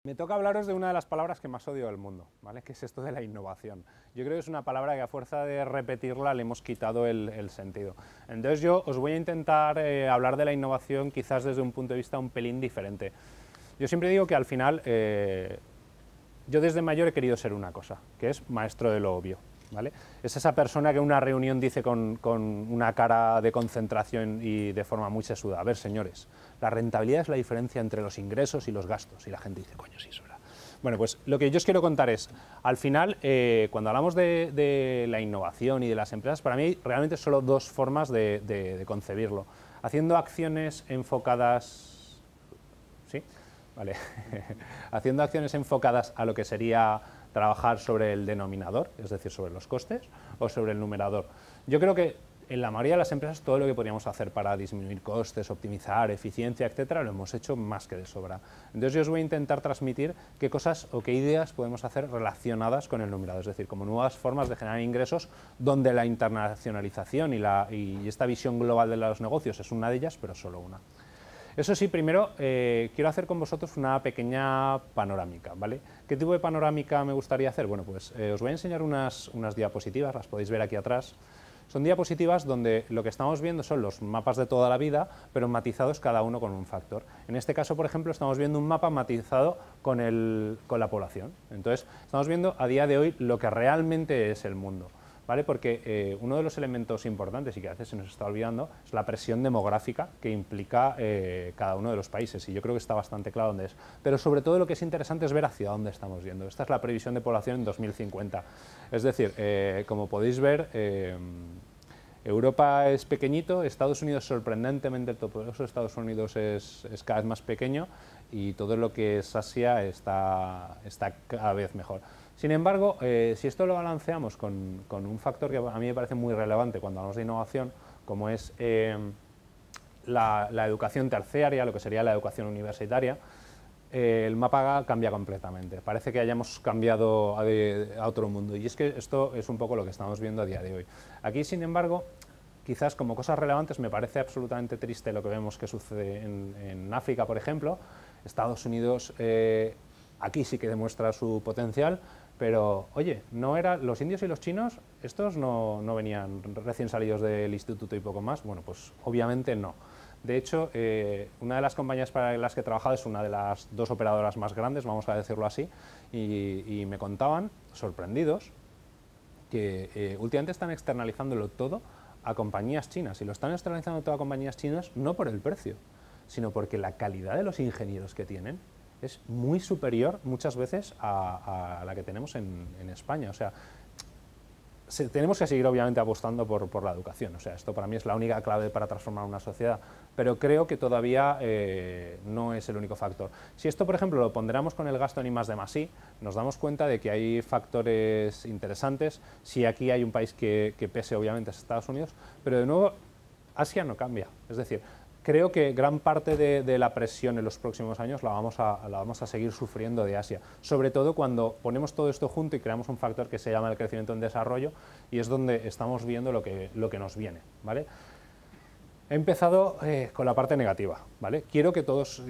Me toca hablaros de una de las palabras que más odio del mundo, ¿vale? Que es esto de la innovación. Yo creo que es una palabra que a fuerza de repetirla le hemos quitado el sentido. Entonces yo os voy a intentar hablar de la innovación quizás desde un punto de vista un pelín diferente. Yo siempre digo que al final yo desde mayor he querido ser una cosa, que es maestro de lo obvio, ¿vale? Es esa persona que en una reunión dice con una cara de concentración y de forma muy sesuda: a ver, señores, la rentabilidad es la diferencia entre los ingresos y los gastos. Y la gente dice, coño, sí, eso era. Bueno, pues lo que yo os quiero contar es, al final, cuando hablamos de la innovación y de las empresas, para mí realmente solo dos formas de concebirlo. Haciendo acciones enfocadas... ¿Sí? Vale. Haciendo acciones enfocadas a lo que sería trabajar sobre el denominador, es decir, sobre los costes, o sobre el numerador. Yo creo que en la mayoría de las empresas todo lo que podríamos hacer para disminuir costes, optimizar, eficiencia, etcétera, lo hemos hecho más que de sobra. Entonces yo os voy a intentar transmitir qué cosas o qué ideas podemos hacer relacionadas con el numerador, es decir, como nuevas formas de generar ingresos donde la internacionalización y esta visión global de los negocios es una de ellas, pero solo una. Eso sí, primero quiero hacer con vosotros una pequeña panorámica, ¿vale? ¿Qué tipo de panorámica me gustaría hacer? Bueno, pues os voy a enseñar unas diapositivas, las podéis ver aquí atrás. Son diapositivas donde lo que estamos viendo son los mapas de toda la vida, pero matizados cada uno con un factor. En este caso, por ejemplo, estamos viendo un mapa matizado con la población. Entonces, estamos viendo a día de hoy lo que realmente es el mundo, ¿vale? Porque uno de los elementos importantes y que a veces se nos está olvidando es la presión demográfica que implica cada uno de los países, y yo creo que está bastante claro dónde es. Pero sobre todo lo que es interesante es ver hacia dónde estamos yendo. Esta es la previsión de población en 2050. Es decir, como podéis ver, Europa es pequeñito, Estados Unidos sorprendentemente, el todopoderoso Estados Unidos es cada vez más pequeño, y todo lo que es Asia está cada vez mejor. Sin embargo, si esto lo balanceamos con un factor que a mí me parece muy relevante cuando hablamos de innovación, como es la educación terciaria, lo que sería la educación universitaria, el mapa cambia completamente. Parece que hayamos cambiado a otro mundo, y es que esto es un poco lo que estamos viendo a día de hoy. Aquí, sin embargo, quizás como cosas relevantes, me parece absolutamente triste lo que vemos que sucede en África, por ejemplo. Estados Unidos aquí sí que demuestra su potencial, pero oye, los indios y los chinos, estos no venían recién salidos del instituto y poco más. Bueno, pues obviamente no. De hecho, una de las compañías para las que he trabajado es una de las dos operadoras más grandes, vamos a decirlo así, y me contaban, sorprendidos, que últimamente están externalizándolo todo a compañías chinas, y lo están externalizando todo a compañías chinas no por el precio, sino porque la calidad de los ingenieros que tienen es muy superior muchas veces a la que tenemos en España. O sea, tenemos que seguir obviamente apostando por la educación. O sea, esto para mí es la única clave para transformar una sociedad, pero creo que todavía no es el único factor. Si esto, por ejemplo, lo ponderamos con el gasto en I+D+I, nos damos cuenta de que hay factores interesantes. Si aquí hay un país que pese, obviamente, es Estados Unidos, pero de nuevo, Asia no cambia. Es decir, creo que gran parte de la presión en los próximos años la vamos a seguir sufriendo de Asia, sobre todo cuando ponemos todo esto junto y creamos un factor que se llama el crecimiento en desarrollo, y es donde estamos viendo lo que nos viene, ¿vale? He empezado con la parte negativa, ¿vale? Yo creo que todos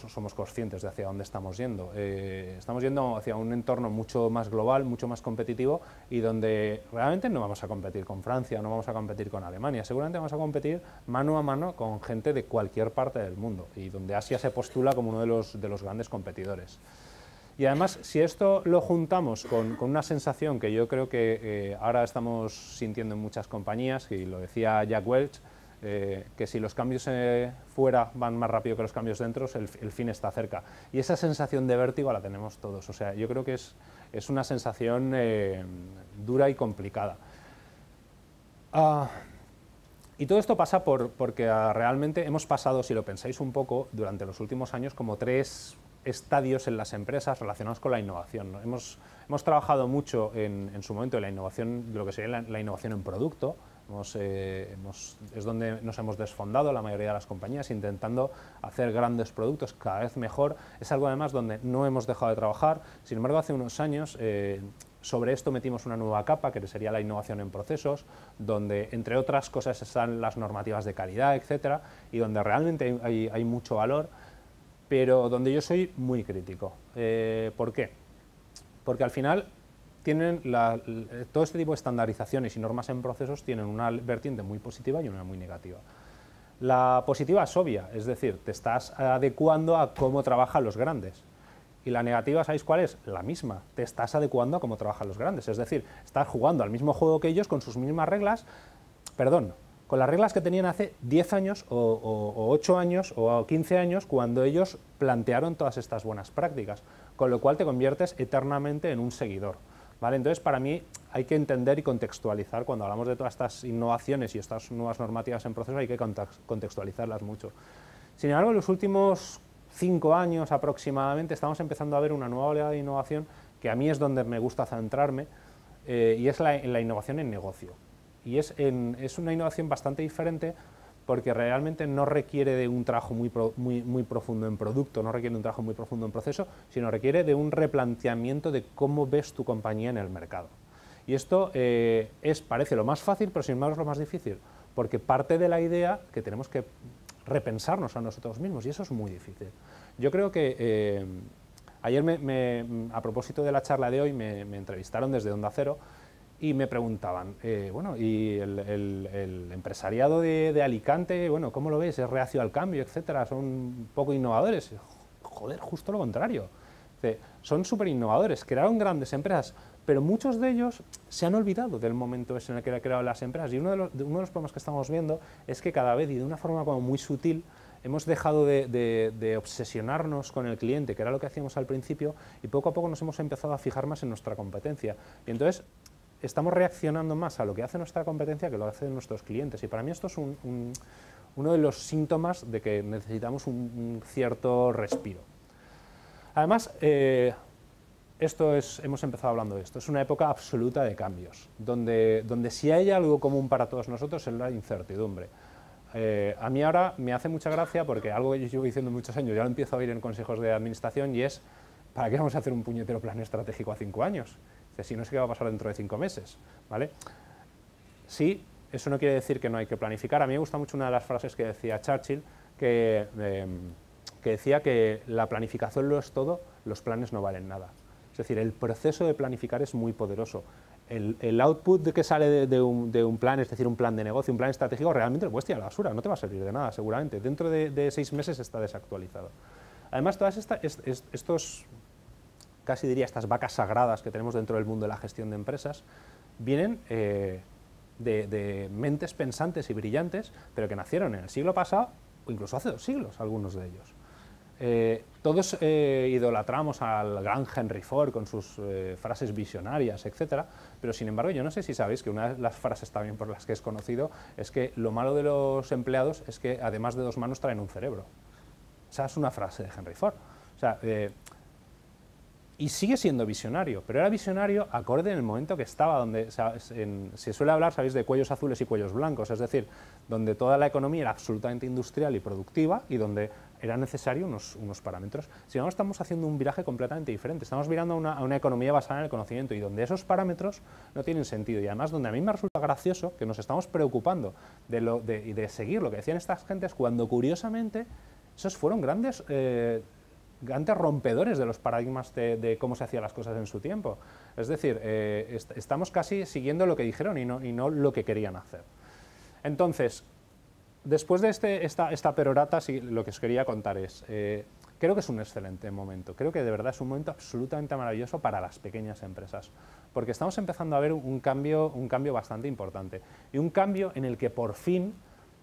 somos conscientes de hacia dónde estamos yendo. Estamos yendo hacia un entorno mucho más global, mucho más competitivo, y donde realmente no vamos a competir con Francia, no vamos a competir con Alemania, seguramente vamos a competir mano a mano con gente de cualquier parte del mundo, y donde Asia se postula como uno de los grandes competidores. Y además, si esto lo juntamos con una sensación que yo creo que ahora estamos sintiendo en muchas compañías, y lo decía Jack Welch, que si los cambios fuera van más rápido que los cambios dentro, el fin está cerca. Y esa sensación de vértigo la tenemos todos. O sea, yo creo que es una sensación dura y complicada. Y todo esto pasa porque realmente hemos pasado, si lo pensáis un poco, durante los últimos años, como 3 estadios en las empresas relacionados con la innovación, ¿no? Hemos trabajado mucho en su momento en la innovación, de lo que sería la innovación en producto. Es donde nos hemos desfondado la mayoría de las compañías, intentando hacer grandes productos cada vez mejor. Es algo además donde no hemos dejado de trabajar. Sin embargo, hace unos años sobre esto metimos una nueva capa, que sería la innovación en procesos, donde entre otras cosas están las normativas de calidad, etcétera, y donde realmente hay mucho valor. pero donde yo soy muy crítico. ¿Por qué? Porque al final tienen todo este tipo de estandarizaciones y normas en procesos tienen una vertiente muy positiva y una muy negativa. La positiva es obvia, es decir, te estás adecuando a cómo trabajan los grandes. Y la negativa, ¿sabéis cuál es? La misma, te estás adecuando a cómo trabajan los grandes. Es decir, estás jugando al mismo juego que ellos con sus mismas reglas, perdón, con las reglas que tenían hace 10 años o 8 años o 15 años cuando ellos plantearon todas estas buenas prácticas, con lo cual te conviertes eternamente en un seguidor. ¿Vale? Entonces, para mí hay que entender y contextualizar, cuando hablamos de todas estas innovaciones y estas nuevas normativas en proceso, hay que contextualizarlas mucho. Sin embargo, en los últimos 5 años aproximadamente estamos empezando a ver una nueva oleada de innovación que a mí es donde me gusta centrarme, y es la innovación en negocio. Y es una innovación bastante diferente porque realmente no requiere de un trabajo muy profundo en producto, no requiere de un trabajo muy profundo en proceso, sino requiere de un replanteamiento de cómo ves tu compañía en el mercado. Y esto parece lo más fácil, pero sin embargo es lo más difícil, porque parte de la idea que tenemos que repensarnos a nosotros mismos, y eso es muy difícil. Yo creo que ayer, a propósito de la charla de hoy, me entrevistaron desde Onda Cero, y me preguntaban, bueno, y el empresariado de Alicante, bueno, ¿cómo lo ves? ¿Es reacio al cambio, etcétera? ¿Son poco innovadores? Joder, justo lo contrario. Son súper innovadores, crearon grandes empresas, pero muchos de ellos se han olvidado del momento ese en el que han creado las empresas. Y uno de los problemas que estamos viendo es que cada vez, y de una forma como muy sutil, hemos dejado de obsesionarnos con el cliente, que era lo que hacíamos al principio, y poco a poco nos hemos empezado a fijar más en nuestra competencia. Y entonces estamos reaccionando más a lo que hace nuestra competencia que lo que hacen nuestros clientes. Y para mí esto es uno de los síntomas de que necesitamos un cierto respiro. Además, hemos empezado hablando de esto, es una época absoluta de cambios, donde si hay algo común para todos nosotros es la incertidumbre. A mí ahora me hace mucha gracia porque algo que yo llevo diciendo muchos años, ya lo empiezo a oír en consejos de administración, y es, ¿para qué vamos a hacer un puñetero plan estratégico a 5 años? Si no sé qué va a pasar dentro de 5 meses, ¿vale? Sí, eso no quiere decir que no hay que planificar. A mí me gusta mucho una de las frases que decía Churchill, que decía que la planificación lo es todo, los planes no valen nada. Es decir, el proceso de planificar es muy poderoso. El output que sale de un plan, es decir, un plan de negocio, un plan estratégico, realmente lo puedes tirar a la basura, no te va a servir de nada, seguramente. Dentro de 6 meses está desactualizado. Además, todas estos casi diría estas vacas sagradas que tenemos dentro del mundo de la gestión de empresas, vienen de mentes pensantes y brillantes, pero que nacieron en el siglo pasado o incluso hace 2 siglos, algunos de ellos. Todos idolatramos al gran Henry Ford con sus frases visionarias, etcétera, pero sin embargo yo no sé si sabéis que una de las frases también por las que es conocido es que lo malo de los empleados es que además de 2 manos traen un cerebro. Esa es una frase de Henry Ford. O sea, y sigue siendo visionario, pero era visionario acorde en el momento que estaba, donde se suele hablar, sabéis, de cuellos azules y cuellos blancos, es decir, donde toda la economía era absolutamente industrial y productiva y donde era necesario unos parámetros. Si no, estamos haciendo un viraje completamente diferente, estamos virando a una economía basada en el conocimiento y donde esos parámetros no tienen sentido, y además donde a mí me resulta gracioso que nos estamos preocupando de seguir lo que decían estas gentes cuando curiosamente esos fueron grandes rompedores de los paradigmas de cómo se hacían las cosas en su tiempo. Es decir, estamos casi siguiendo lo que dijeron y no lo que querían hacer. Entonces, después de esta perorata, sí, lo que os quería contar es, creo que es un excelente momento, creo que de verdad es un momento absolutamente maravilloso para las pequeñas empresas, porque estamos empezando a ver un cambio bastante importante, y un cambio en el que por fin,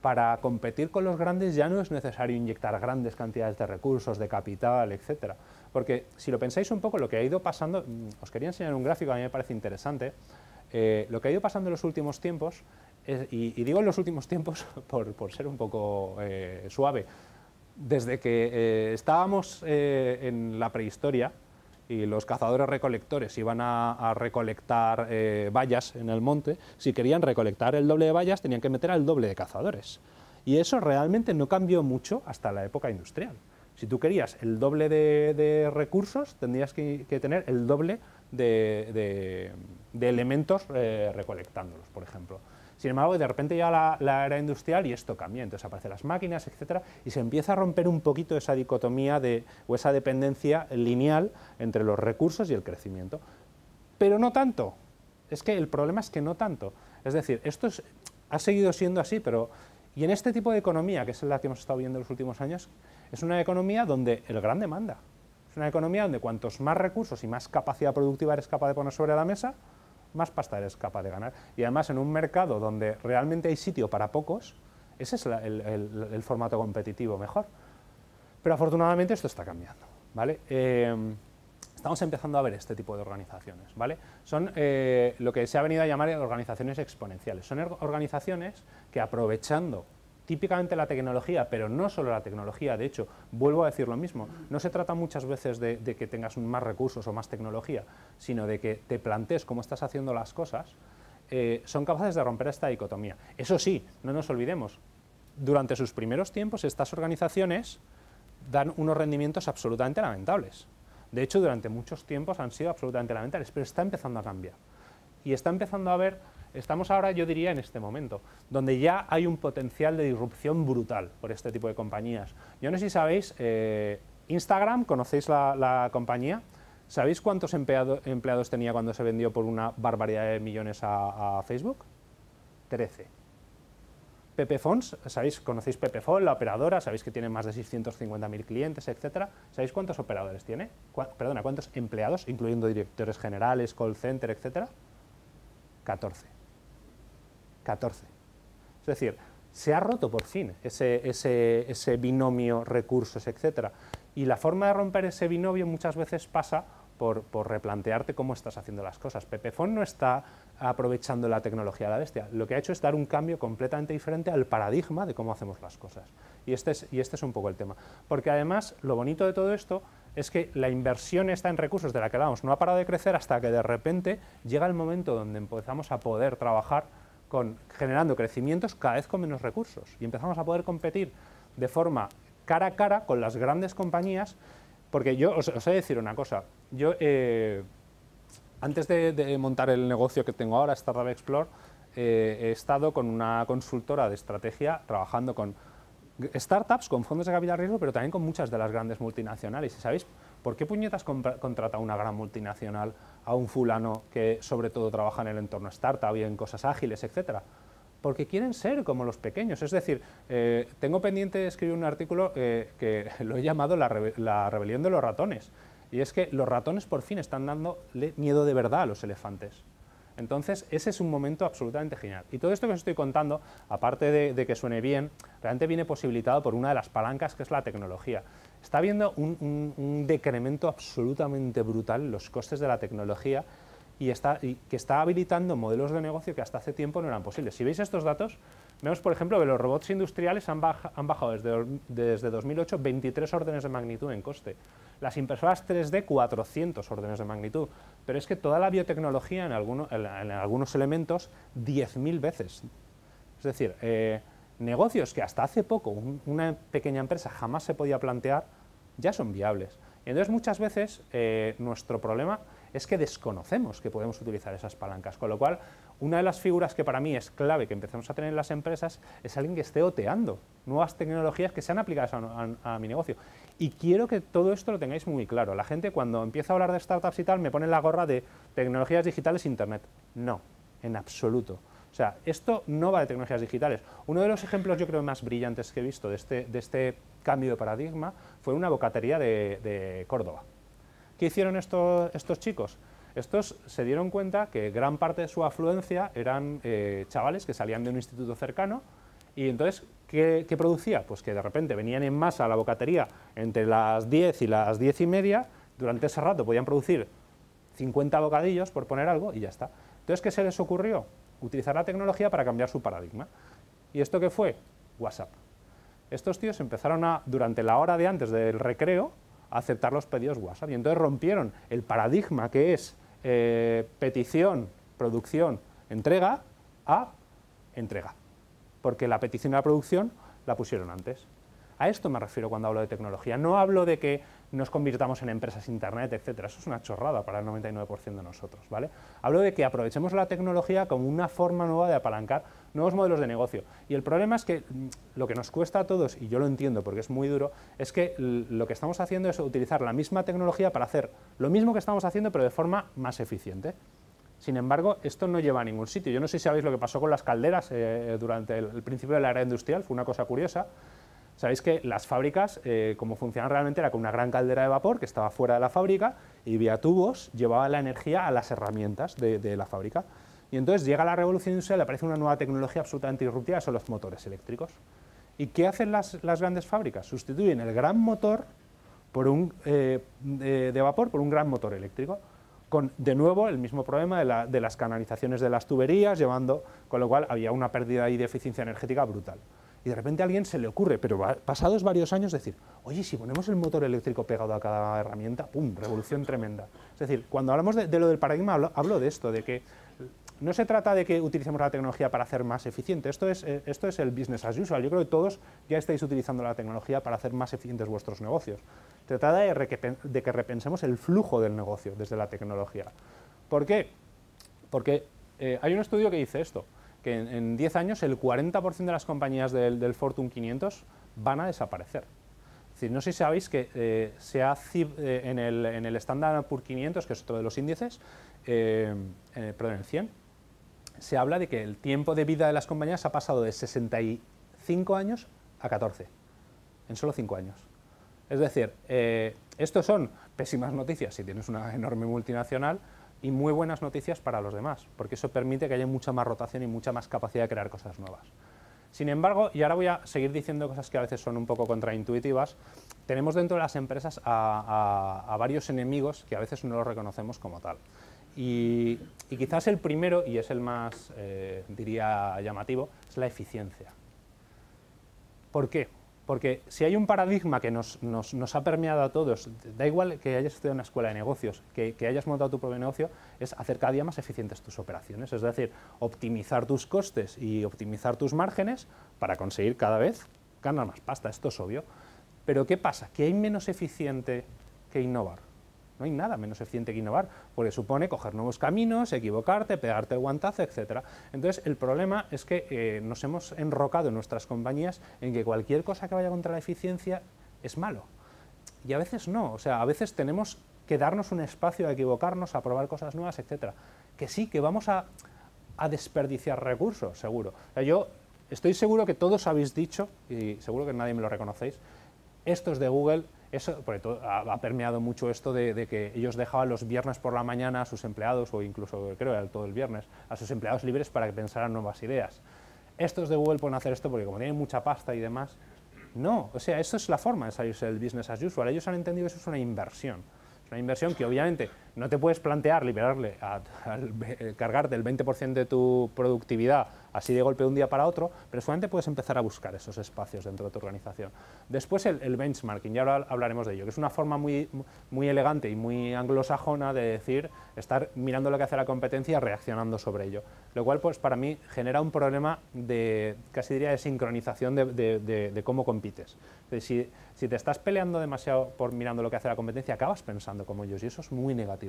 para competir con los grandes ya no es necesario inyectar grandes cantidades de recursos, de capital, etcétera. Porque si lo pensáis un poco, lo que ha ido pasando, os quería enseñar un gráfico, a mí me parece interesante, lo que ha ido pasando en los últimos tiempos, y digo en los últimos tiempos por ser un poco suave, desde que estábamos en la prehistoria, y los cazadores recolectores iban a recolectar bayas en el monte, si querían recolectar el doble de bayas tenían que meter al doble de cazadores. Y eso realmente no cambió mucho hasta la época industrial. Si tú querías el doble de recursos, tendrías que tener el doble de elementos recolectándolos, por ejemplo. Sin embargo, de repente llega la era industrial y esto cambia, entonces aparecen las máquinas, etcétera, y se empieza a romper un poquito esa dicotomía o esa dependencia lineal entre los recursos y el crecimiento. Pero no tanto. Es que el problema es que no tanto. Es decir, ha seguido siendo así, pero... Y en este tipo de economía, que es la que hemos estado viendo en los últimos años, es una economía donde el gran demanda. Es una economía donde cuantos más recursos y más capacidad productiva eres capaz de poner sobre la mesa, más pasta eres capaz de ganar. Y además en un mercado donde realmente hay sitio para pocos, ese es el formato competitivo mejor. Pero afortunadamente esto está cambiando, ¿vale? Estamos empezando a ver este tipo de organizaciones, ¿vale? Son lo que se ha venido a llamar organizaciones exponenciales. Son organizaciones que, aprovechando típicamente la tecnología, pero no solo la tecnología, de hecho, vuelvo a decir lo mismo, no se trata muchas veces de que tengas más recursos o más tecnología, sino de que te plantees cómo estás haciendo las cosas, son capaces de romper esta dicotomía. Eso sí, no nos olvidemos, durante sus primeros tiempos estas organizaciones dan unos rendimientos absolutamente lamentables. De hecho, durante muchos tiempos han sido absolutamente lamentables, pero está empezando a cambiar. Y está empezando a ver, estamos ahora, yo diría, en este momento, donde ya hay un potencial de disrupción brutal por este tipo de compañías. Yo no sé si sabéis, Instagram, ¿conocéis la compañía? ¿Sabéis cuántos empleados tenía cuando se vendió por una barbaridad de millones a Facebook? 13. Pepefons, ¿sabéis? ¿Conocéis Pepefon, la operadora? ¿Sabéis que tiene más de 650.000 clientes, etcétera? ¿Sabéis cuántos operadores tiene? Perdona, ¿cuántos empleados, incluyendo directores generales, call center, etcétera? 14. 14. Es decir, se ha roto por fin ese binomio recursos, etcétera. Y la forma de romper ese binomio muchas veces pasa por replantearte cómo estás haciendo las cosas. Pepefon no está aprovechando la tecnología a la bestia, lo que ha hecho es dar un cambio completamente diferente al paradigma de cómo hacemos las cosas. Y este es un poco el tema. Porque además, lo bonito de todo esto es que la inversión está en recursos de la que hablamos, no ha parado de crecer hasta que de repente llega el momento donde empezamos a poder trabajar generando crecimientos cada vez con menos recursos y empezamos a poder competir de forma cara a cara con las grandes compañías. Porque yo os he de decir una cosa, yo antes de montar el negocio que tengo ahora, Startup Explore, he estado con una consultora de estrategia trabajando con startups, con fondos de capital riesgo, pero también con muchas de las grandes multinacionales. ¿Y sabéis por qué puñetas contrata una gran multinacional a un fulano que sobre todo trabaja en el entorno startup y en cosas ágiles, etcétera? Porque quieren ser como los pequeños. Es decir, tengo pendiente de escribir un artículo que lo he llamado la rebelión de los ratones. Y es que los ratones por fin están dándole miedo de verdad a los elefantes. Entonces, ese es un momento absolutamente genial. Y todo esto que os estoy contando, aparte de que suene bien, realmente viene posibilitado por una de las palancas que es la tecnología. Está habiendo un decremento absolutamente brutal en los costes de la tecnología y que está habilitando modelos de negocio que hasta hace tiempo no eran posibles. Si veis estos datos, vemos, por ejemplo, que los robots industriales han bajado desde 2008 23 órdenes de magnitud en coste. Las impresoras 3D, 400 órdenes de magnitud. Pero es que toda la biotecnología, en algunos elementos, 10.000 veces. Es decir, negocios que hasta hace poco una pequeña empresa jamás se podía plantear, ya son viables. Y entonces, muchas veces, nuestro problema es que desconocemos que podemos utilizar esas palancas, con lo cual una de las figuras que para mí es clave que empecemos a tener en las empresas es alguien que esté oteando nuevas tecnologías que sean aplicadas a mi negocio. Y quiero que todo esto lo tengáis muy claro. La gente cuando empieza a hablar de startups y tal me pone la gorra de tecnologías digitales e internet. No, en absoluto. O sea, esto no va de tecnologías digitales. Uno de los ejemplos yo creo más brillantes que he visto de este cambio de paradigma fue una bocatería de Córdoba. ¿Qué hicieron estos chicos? Estos se dieron cuenta que gran parte de su afluencia eran chavales que salían de un instituto cercano y entonces, ¿qué producía? Pues que de repente venían en masa a la bocatería entre las 10 y las 10:30, durante ese rato podían producir 50 bocadillos, por poner algo, y ya está. Entonces, ¿qué se les ocurrió? Utilizar la tecnología para cambiar su paradigma. ¿Y esto qué fue? WhatsApp. Estos tíos empezaron durante la hora de antes del recreo, a aceptar los pedidos WhatsApp. Y entonces rompieron el paradigma que es petición, producción, entrega, a entrega. Porque la petición y la producción la pusieron antes. A esto me refiero cuando hablo de tecnología. No hablo de que nos convirtamos en empresas internet, etcétera. Eso es una chorrada para el 99% de nosotros, ¿vale? Hablo de que aprovechemos la tecnología como una forma nueva de apalancar nuevos modelos de negocio. Y el problema es que lo que nos cuesta a todos, y yo lo entiendo porque es muy duro, es que lo que estamos haciendo es utilizar la misma tecnología para hacer lo mismo que estamos haciendo, pero de forma más eficiente. Sin embargo, esto no lleva a ningún sitio. Yo no sé si sabéis lo que pasó con las calderas durante el principio de la era industrial, fue una cosa curiosa. Sabéis que las fábricas, como funcionaban realmente, era con una gran caldera de vapor que estaba fuera de la fábrica y vía tubos llevaba la energía a las herramientas de la fábrica. Y entonces llega la revolución industrial y aparece una nueva tecnología absolutamente disruptiva, son los motores eléctricos. ¿Y qué hacen las grandes fábricas? Sustituyen el gran motor por de vapor por un gran motor eléctrico, con de nuevo el mismo problema de las canalizaciones de las tuberías, con lo cual había una pérdida ahí de eficiencia energética brutal. Y de repente a alguien se le ocurre, pero pasados varios años, decir, oye, si ponemos el motor eléctrico pegado a cada herramienta, ¡pum!, revolución tremenda. Es decir, cuando hablamos de lo del paradigma, hablo de esto, de que no se trata de que utilicemos la tecnología para hacer más eficiente, esto es el business as usual. Yo creo que todos ya estáis utilizando la tecnología para hacer más eficientes vuestros negocios. Se trata de que repensemos el flujo del negocio desde la tecnología. ¿Por qué? Porque hay un estudio que dice esto, que en 10 años el 40% de las compañías del Fortune 500 van a desaparecer. Es decir, no sé si sabéis que en el Standard & Poor's 500, que es otro de los índices, perdón, el 100, se habla de que el tiempo de vida de las compañías ha pasado de 65 años a 14, en solo 5 años. Es decir, esto son pésimas noticias si tienes una enorme multinacional, y muy buenas noticias para los demás, porque eso permite que haya mucha más rotación y mucha más capacidad de crear cosas nuevas. Sin embargo, y ahora voy a seguir diciendo cosas que a veces son un poco contraintuitivas, tenemos dentro de las empresas a varios enemigos que a veces no los reconocemos como tal. Y quizás el primero, y es el más, diría, llamativo, es la eficiencia. ¿Por qué? Porque si hay un paradigma que nos ha permeado a todos, da igual que hayas estudiado en una escuela de negocios, que hayas montado tu propio negocio, es hacer cada día más eficientes tus operaciones, es decir, optimizar tus costes y optimizar tus márgenes para conseguir cada vez ganar más pasta, esto es obvio. Pero ¿qué pasa? ¿Que hay menos eficiente que innovar? No hay nada menos eficiente que innovar, porque supone coger nuevos caminos, equivocarte, pegarte el guantazo, etc. Entonces, el problema es que nos hemos enrocado en nuestras compañías en que cualquier cosa que vaya contra la eficiencia es malo. Y a veces no, o sea, a veces tenemos que darnos un espacio a equivocarnos, a probar cosas nuevas, etc. Que sí, que vamos a desperdiciar recursos, seguro. O sea, yo estoy seguro que todos habéis dicho, y seguro que nadie me lo reconocéis, estos de Google. Eso, porque ha permeado mucho esto de que ellos dejaban los viernes por la mañana a sus empleados, o incluso creo que era todo el viernes, a sus empleados libres para que pensaran nuevas ideas. Estos de Google pueden hacer esto porque como tienen mucha pasta y demás, no, o sea, eso es la forma de salirse del business as usual. Ellos han entendido que eso es una inversión. Es una inversión que obviamente no te puedes plantear cargarte el 20% de tu productividad así de golpe de un día para otro, pero solamente puedes empezar a buscar esos espacios dentro de tu organización. Después el benchmarking, ya ahora hablaremos de ello, que es una forma muy elegante y muy anglosajona de decir, estar mirando lo que hace la competencia y reaccionando sobre ello, lo cual pues para mí genera un problema casi diría de sincronización de cómo compites. Si te estás peleando demasiado por mirando lo que hace la competencia, acabas pensando como ellos y eso es muy negativo.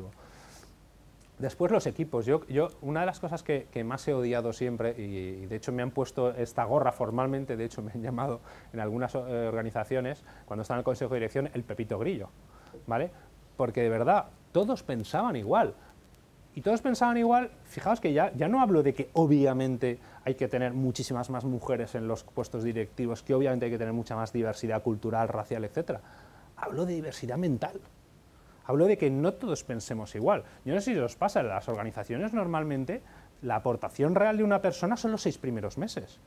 Después los equipos. Yo una de las cosas que más he odiado siempre, y de hecho me han puesto esta gorra formalmente, de hecho me han llamado en algunas organizaciones, cuando estaba en el consejo de dirección, el Pepito Grillo, ¿vale? Porque de verdad, todos pensaban igual. Y todos pensaban igual, fijaos que ya no hablo de que obviamente hay que tener muchísimas más mujeres en los puestos directivos, que obviamente hay que tener mucha más diversidad cultural, racial, etc. Hablo de diversidad mental. Hablo de que no todos pensemos igual. Yo no sé si os pasa, en las organizaciones normalmente la aportación real de una persona son los 6 primeros meses.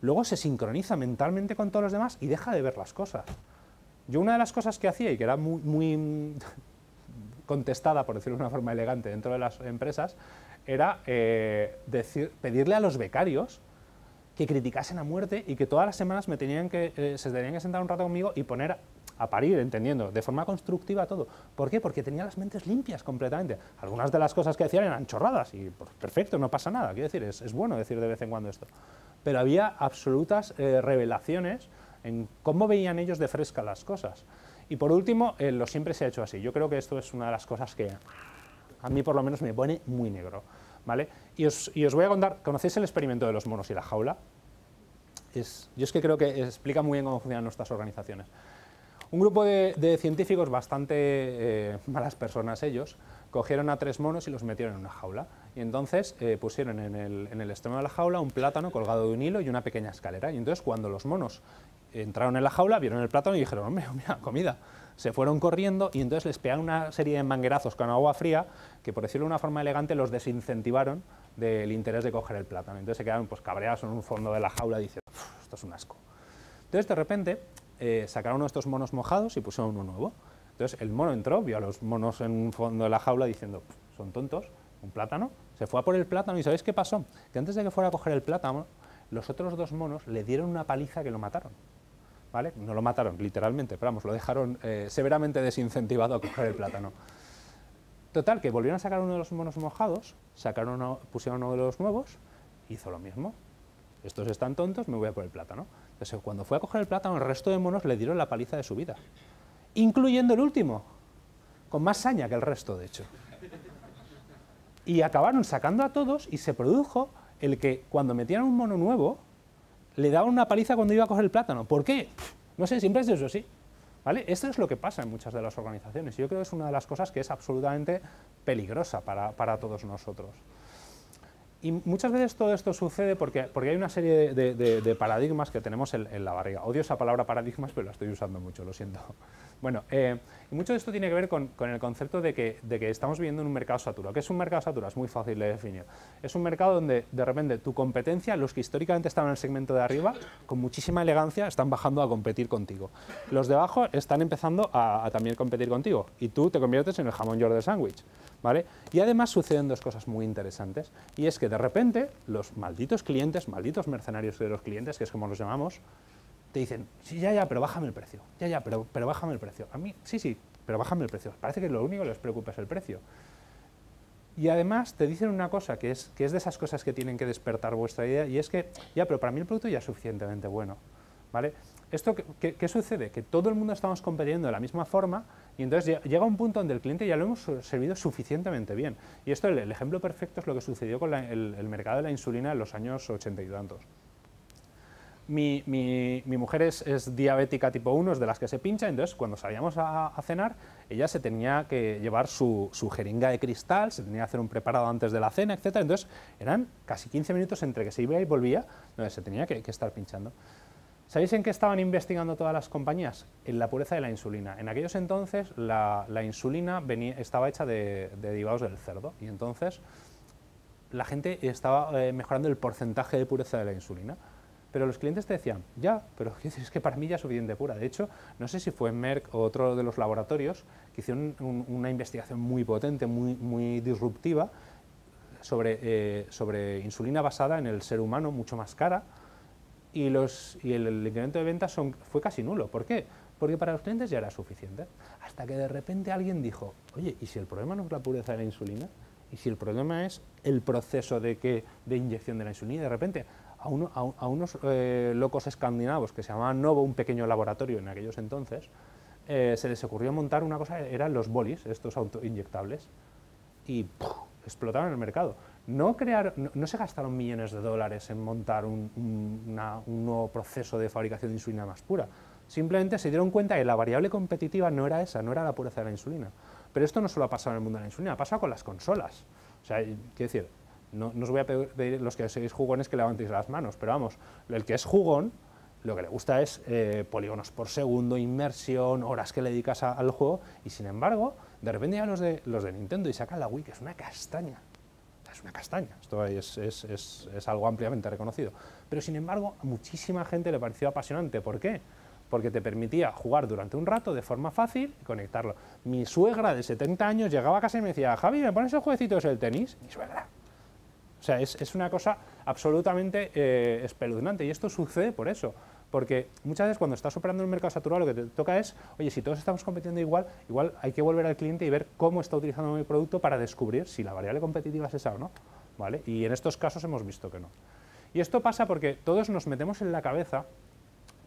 Luego se sincroniza mentalmente con todos los demás y deja de ver las cosas. Yo una de las cosas que hacía y que era muy contestada, por decirlo de una forma elegante, dentro de las empresas, era pedirle a los becarios que criticasen a muerte y que todas las semanas se tenían que sentar un rato conmigo y poner a parir, entendiendo, de forma constructiva todo. ¿Por qué? Porque tenía las mentes limpias completamente. Algunas de las cosas que decían eran chorradas y pues, perfecto, no pasa nada, quiero decir, es bueno decir de vez en cuando esto. Pero había absolutas revelaciones en cómo veían ellos de fresca las cosas. Y por último, lo siempre se ha hecho así. Yo creo que esto es una de las cosas que a mí por lo menos me pone muy negro, ¿vale? Y os voy a contar, ¿conocéis el experimento de los monos y la jaula? Yo es que creo que explica muy bien cómo funcionan nuestras organizaciones. Un grupo de científicos, bastante malas personas ellos, cogieron a 3 monos y los metieron en una jaula. Y entonces pusieron en el extremo de la jaula un plátano colgado de un hilo y una pequeña escalera. Y entonces cuando los monos entraron en la jaula, vieron el plátano y dijeron, hombre, mira, comida. Se fueron corriendo y entonces les pegaron una serie de manguerazos con agua fría que, por decirlo de una forma elegante, los desincentivaron del interés de coger el plátano. Entonces se quedaron pues cabreados en un fondo de la jaula diciendo, esto es un asco. Entonces de repente sacaron uno de estos monos mojados y pusieron uno nuevo. Entonces el mono entró, vio a los monos en un fondo de la jaula diciendo, son tontos, un plátano. Se fue a por el plátano y ¿sabéis qué pasó? Que antes de que fuera a coger el plátano, los otros 2 monos le dieron una paliza que lo mataron. ¿Vale? No lo mataron literalmente, pero vamos, lo dejaron severamente desincentivado a coger el plátano. Total, que volvieron a sacar uno de los monos mojados, pusieron uno de los nuevos, hizo lo mismo. Estos están tontos, me voy a por el plátano. Entonces, cuando fue a coger el plátano, el resto de monos le dieron la paliza de su vida, incluyendo el último, con más saña que el resto, de hecho. Y acabaron sacando a todos y se produjo el que cuando metían un mono nuevo, le daban una paliza cuando iba a coger el plátano. ¿Por qué? No sé, siempre es eso, sí. ¿Vale? Esto es lo que pasa en muchas de las organizaciones. Y yo creo que es una de las cosas que es absolutamente peligrosa para todos nosotros. Y muchas veces todo esto sucede porque hay una serie de paradigmas que tenemos en la barriga. Odio esa palabra paradigmas, pero la estoy usando mucho, lo siento. Bueno, y mucho de esto tiene que ver con el concepto de que estamos viviendo en un mercado saturado. ¿Qué es un mercado saturado? Es muy fácil de definir. Es un mercado donde de repente tu competencia, los que históricamente estaban en el segmento de arriba, con muchísima elegancia están bajando a competir contigo. Los de abajo están empezando a también competir contigo y tú te conviertes en el jamón york del sándwich. ¿Vale? Y además suceden 2 cosas muy interesantes, y es que de repente los malditos clientes, malditos mercenarios de los clientes, que es como los llamamos, te dicen, sí, ya, pero bájame el precio, ya, pero bájame el precio. A mí, sí, pero bájame el precio. Parece que lo único que les preocupa es el precio. Y además te dicen una cosa que es de esas cosas que tienen que despertar vuestra idea, y es que, ya, pero para mí el producto ya es suficientemente bueno. ¿Vale? ¿Esto qué sucede? Que todo el mundo estamos compitiendo de la misma forma y entonces llega un punto donde el cliente ya lo hemos servido suficientemente bien. Y esto, el ejemplo perfecto es lo que sucedió con el mercado de la insulina en los años 80 y tantos. Mi mujer es diabética tipo 1, es de las que se pincha, entonces cuando salíamos a cenar, ella se tenía que llevar su jeringa de cristal, se tenía que hacer un preparado antes de la cena, etc. Entonces eran casi 15 minutos entre que se iba y volvía, donde se tenía que estar pinchando. ¿Sabéis en qué estaban investigando todas las compañías? En la pureza de la insulina. En aquellos entonces la insulina estaba hecha de derivados del cerdo y entonces la gente estaba mejorando el porcentaje de pureza de la insulina. Pero los clientes te decían, ya, pero es que para mí ya es suficiente pura. De hecho, no sé si fue Merck o otro de los laboratorios que hicieron una investigación muy potente, muy disruptiva sobre insulina basada en el ser humano, mucho más cara, y el incremento de ventas fue casi nulo. ¿Por qué? Porque para los clientes ya era suficiente. Hasta que de repente alguien dijo, oye, ¿y si el problema no es la pureza de la insulina? ¿Y si el problema es el proceso de inyección de la insulina? Y de repente a unos locos escandinavos que se llamaban Novo, un pequeño laboratorio en aquellos entonces, se les ocurrió montar una cosa, eran los bolis, estos autoinyectables, y ¡puf!, explotaron el mercado. No se gastaron millones de dólares en montar un nuevo proceso de fabricación de insulina más pura. Simplemente se dieron cuenta que la variable competitiva no era esa, no era la pureza de la insulina. Pero esto no solo ha pasado en el mundo de la insulina, ha pasado con las consolas. O sea, quiero decir, no os voy a pedir los que sois jugones que levantéis las manos, pero vamos, el que es jugón, lo que le gusta es polígonos por segundo, inmersión, horas que le dedicas al juego, y sin embargo, de repente ya los de Nintendo y sacan la Wii, que es una castaña. Es una castaña, esto es algo ampliamente reconocido. Pero sin embargo, a muchísima gente le pareció apasionante. ¿Por qué? Porque te permitía jugar durante un rato de forma fácil y conectarlo. Mi suegra de 70 años llegaba a casa y me decía, Javi, ¿me pones el jueguecito del tenis? Mi suegra. O sea, es una cosa absolutamente espeluznante, y esto sucede por eso. Porque muchas veces cuando estás operando en un mercado saturado lo que te toca es, oye, si todos estamos compitiendo igual hay que volver al cliente y ver cómo está utilizando mi producto para descubrir si la variable competitiva es esa o no, ¿vale? Y en estos casos hemos visto que no. Y esto pasa porque todos nos metemos en la cabeza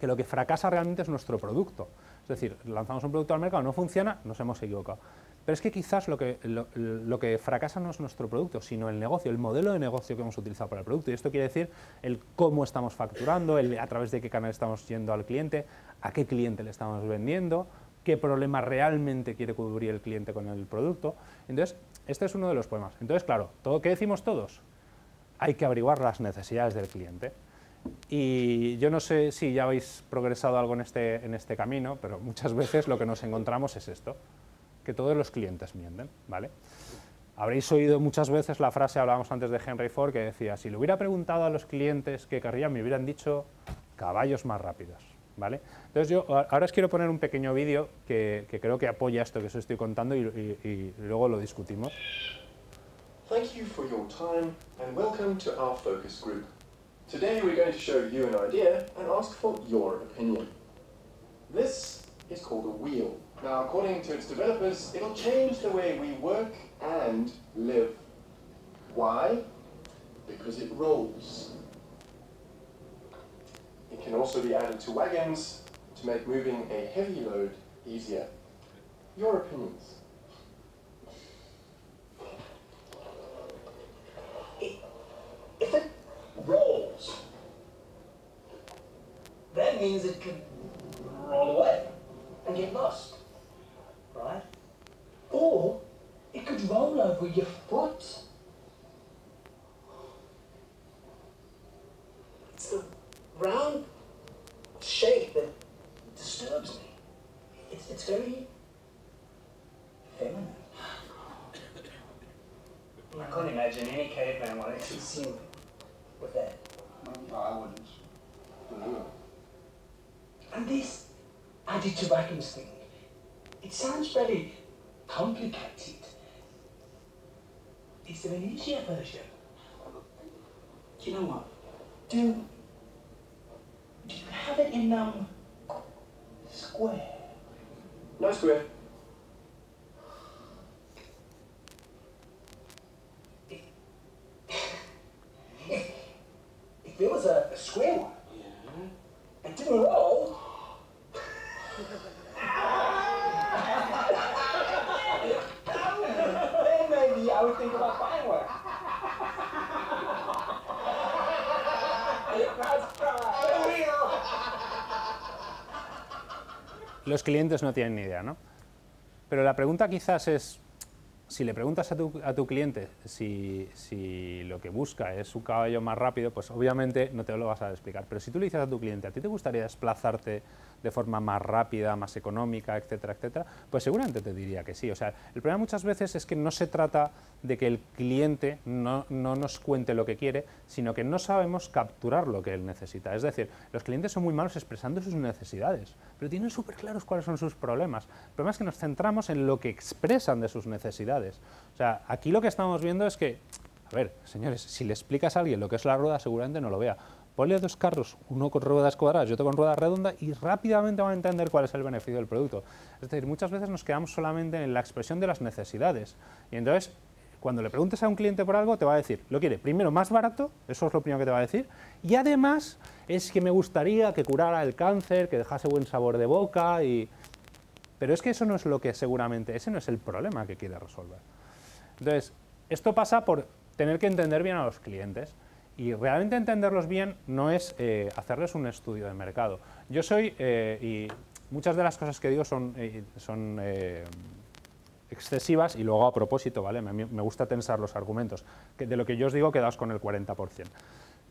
que lo que fracasa realmente es nuestro producto. Es decir, lanzamos un producto al mercado, no funciona, nos hemos equivocado. Pero es que quizás lo que fracasa no es nuestro producto, sino el negocio, el modelo de negocio que hemos utilizado para el producto. Y esto quiere decir el cómo estamos facturando, a través de qué canal estamos yendo al cliente, a qué cliente le estamos vendiendo, qué problema realmente quiere cubrir el cliente con el producto. Entonces, este es uno de los problemas. Entonces, claro, ¿qué decimos todos? Hay que averiguar las necesidades del cliente. Y yo no sé si ya habéis progresado algo en este camino, pero muchas veces lo que nos encontramos es esto, que todos los clientes mienten, ¿vale? Habréis oído muchas veces la frase, hablábamos antes de Henry Ford, que decía, si le hubiera preguntado a los clientes qué querrían, me hubieran dicho caballos más rápidos, ¿vale? Entonces yo ahora os quiero poner un pequeño vídeo que creo que apoya esto que os estoy contando y luego lo discutimos. Thank you for your time and welcome to our focus group. Today we're going to show you an idea and ask for your opinion. This is called a wheel. Now, according to its developers, it'll change the way we work and live. Why? Because it rolls. It can also be added to wagons to make moving a heavy load easier. Your opinions? If it rolls, that means it could roll away and get lost, right? Or it could roll over your foot. It's the round shape that disturbs me. It's very feminine. I can't imagine any caveman wanting to see with that. No, I wouldn't. No. And this added to wagons thing, it sounds very complicated. Is there an easier version? Do you know what? Do you have it in square? No square. If there was a square one, and didn't roll, then maybe I would think about buying one. Los clientes no tienen ni idea, ¿no? Pero la pregunta quizás es, si le preguntas a tu cliente si lo que busca es un caballo más rápido, pues obviamente no te lo vas a explicar. Pero si tú le dices a tu cliente, ¿a ti te gustaría desplazarte de forma más rápida, más económica, etcétera, etcétera? Pues seguramente te diría que sí. O sea, el problema muchas veces es que no se trata de que el cliente no nos cuente lo que quiere, sino que no sabemos capturar lo que él necesita. Es decir, los clientes son muy malos expresando sus necesidades, pero tienen súper claros cuáles son sus problemas. El problema es que nos centramos en lo que expresan de sus necesidades. O sea, aquí lo que estamos viendo es que, a ver, señores, si le explicas a alguien lo que es la rueda, seguramente no lo vea. Ponle dos carros, uno con ruedas cuadradas y otro con ruedas redondas, y rápidamente van a entender cuál es el beneficio del producto. Es decir, muchas veces nos quedamos solamente en la expresión de las necesidades. Y entonces, cuando le preguntes a un cliente por algo, te va a decir, lo quiere primero más barato, eso es lo primero que te va a decir, y además es que me gustaría que curara el cáncer, que dejase buen sabor de boca, pero es que eso no es lo que seguramente, ese no es el problema que quiere resolver. Entonces, esto pasa por tener que entender bien a los clientes. Y realmente entenderlos bien no es hacerles un estudio de mercado. Yo soy, y muchas de las cosas que digo son excesivas y luego a propósito, ¿vale? Me gusta tensar los argumentos. De lo que yo os digo, quedaos con el 40%.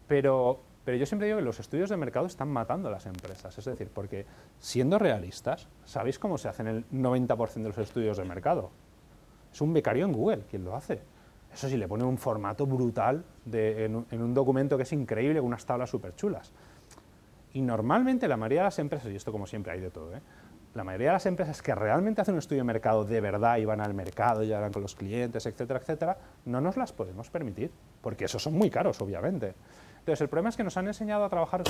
Pero yo siempre digo que los estudios de mercado están matando a las empresas. Es decir, porque siendo realistas, ¿sabéis cómo se hacen el 90% de los estudios de mercado? Es un becario en Google quien lo hace. Eso sí, le pone un formato brutal en un documento que es increíble, con unas tablas súper chulas. Y normalmente la mayoría de las empresas, y esto como siempre hay de todo, la mayoría de las empresas que realmente hacen un estudio de mercado de verdad y van al mercado y hablan con los clientes, etcétera, etcétera, no nos las podemos permitir, porque esos son muy caros, obviamente. Entonces, el problema es que nos han enseñado a trabajar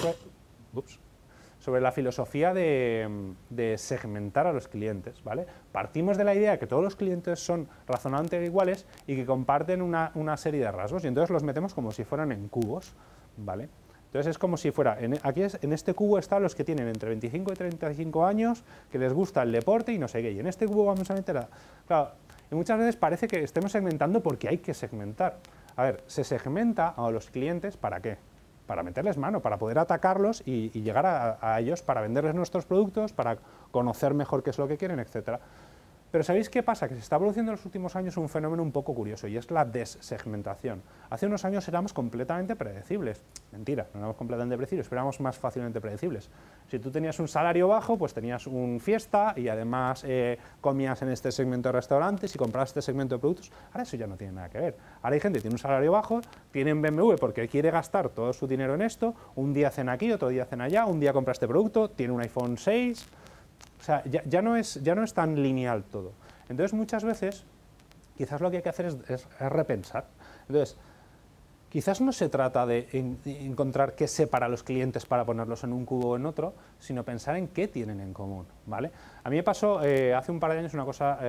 sobre la filosofía de segmentar a los clientes, ¿vale? Partimos de la idea de que todos los clientes son razonablemente iguales y que comparten una serie de rasgos, y entonces los metemos como si fueran en cubos, ¿vale? Entonces es como si fuera, en este cubo están los que tienen entre 25 y 35 años, que les gusta el deporte y no sé qué, y en este cubo vamos a meter a... Claro, y muchas veces parece que estemos segmentando porque hay que segmentar. A ver, se segmenta a los clientes, ¿para qué? Para meterles mano, para poder atacarlos y llegar a ellos, para venderles nuestros productos, para conocer mejor qué es lo que quieren, etcétera. Pero ¿sabéis qué pasa? Que se está produciendo en los últimos años un fenómeno un poco curioso, y es la dessegmentación. Hace unos años éramos completamente predecibles. Mentira, no éramos completamente predecibles, pero éramos más fácilmente predecibles. Si tú tenías un salario bajo, pues tenías un fiesta y además comías en este segmento de restaurantes y comprabas este segmento de productos. Ahora eso ya no tiene nada que ver. Ahora hay gente que tiene un salario bajo, tiene un BMW porque quiere gastar todo su dinero en esto, un día cena aquí, otro día cena allá, un día compra este producto, tiene un iPhone 6... O sea, ya no es tan lineal todo. Entonces, muchas veces, quizás lo que hay que hacer es repensar. Entonces, quizás no se trata de encontrar qué separa a los clientes para ponerlos en un cubo o en otro, sino pensar en qué tienen en común, ¿vale? A mí me pasó hace un par de años una cosa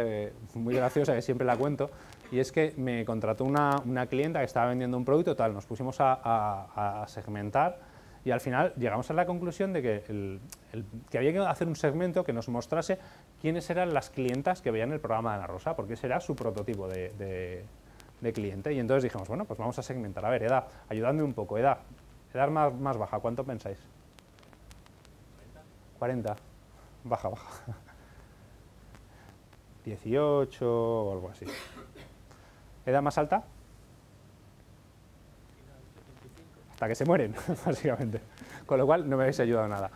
muy graciosa que siempre la cuento, y es que me contrató una clienta que estaba vendiendo un producto, tal, nos pusimos a segmentar, y al final llegamos a la conclusión de que había que hacer un segmento que nos mostrase quiénes eran las clientas que veían el programa de Ana Rosa, porque ese era su prototipo de cliente. Y entonces dijimos, bueno, pues vamos a segmentar. A ver, edad, ayudadme un poco, edad más baja, ¿cuánto pensáis? 40. Baja. 18 o algo así. ¿Edad más alta? Hasta que se mueren, básicamente. Con lo cual no me habéis ayudado nada.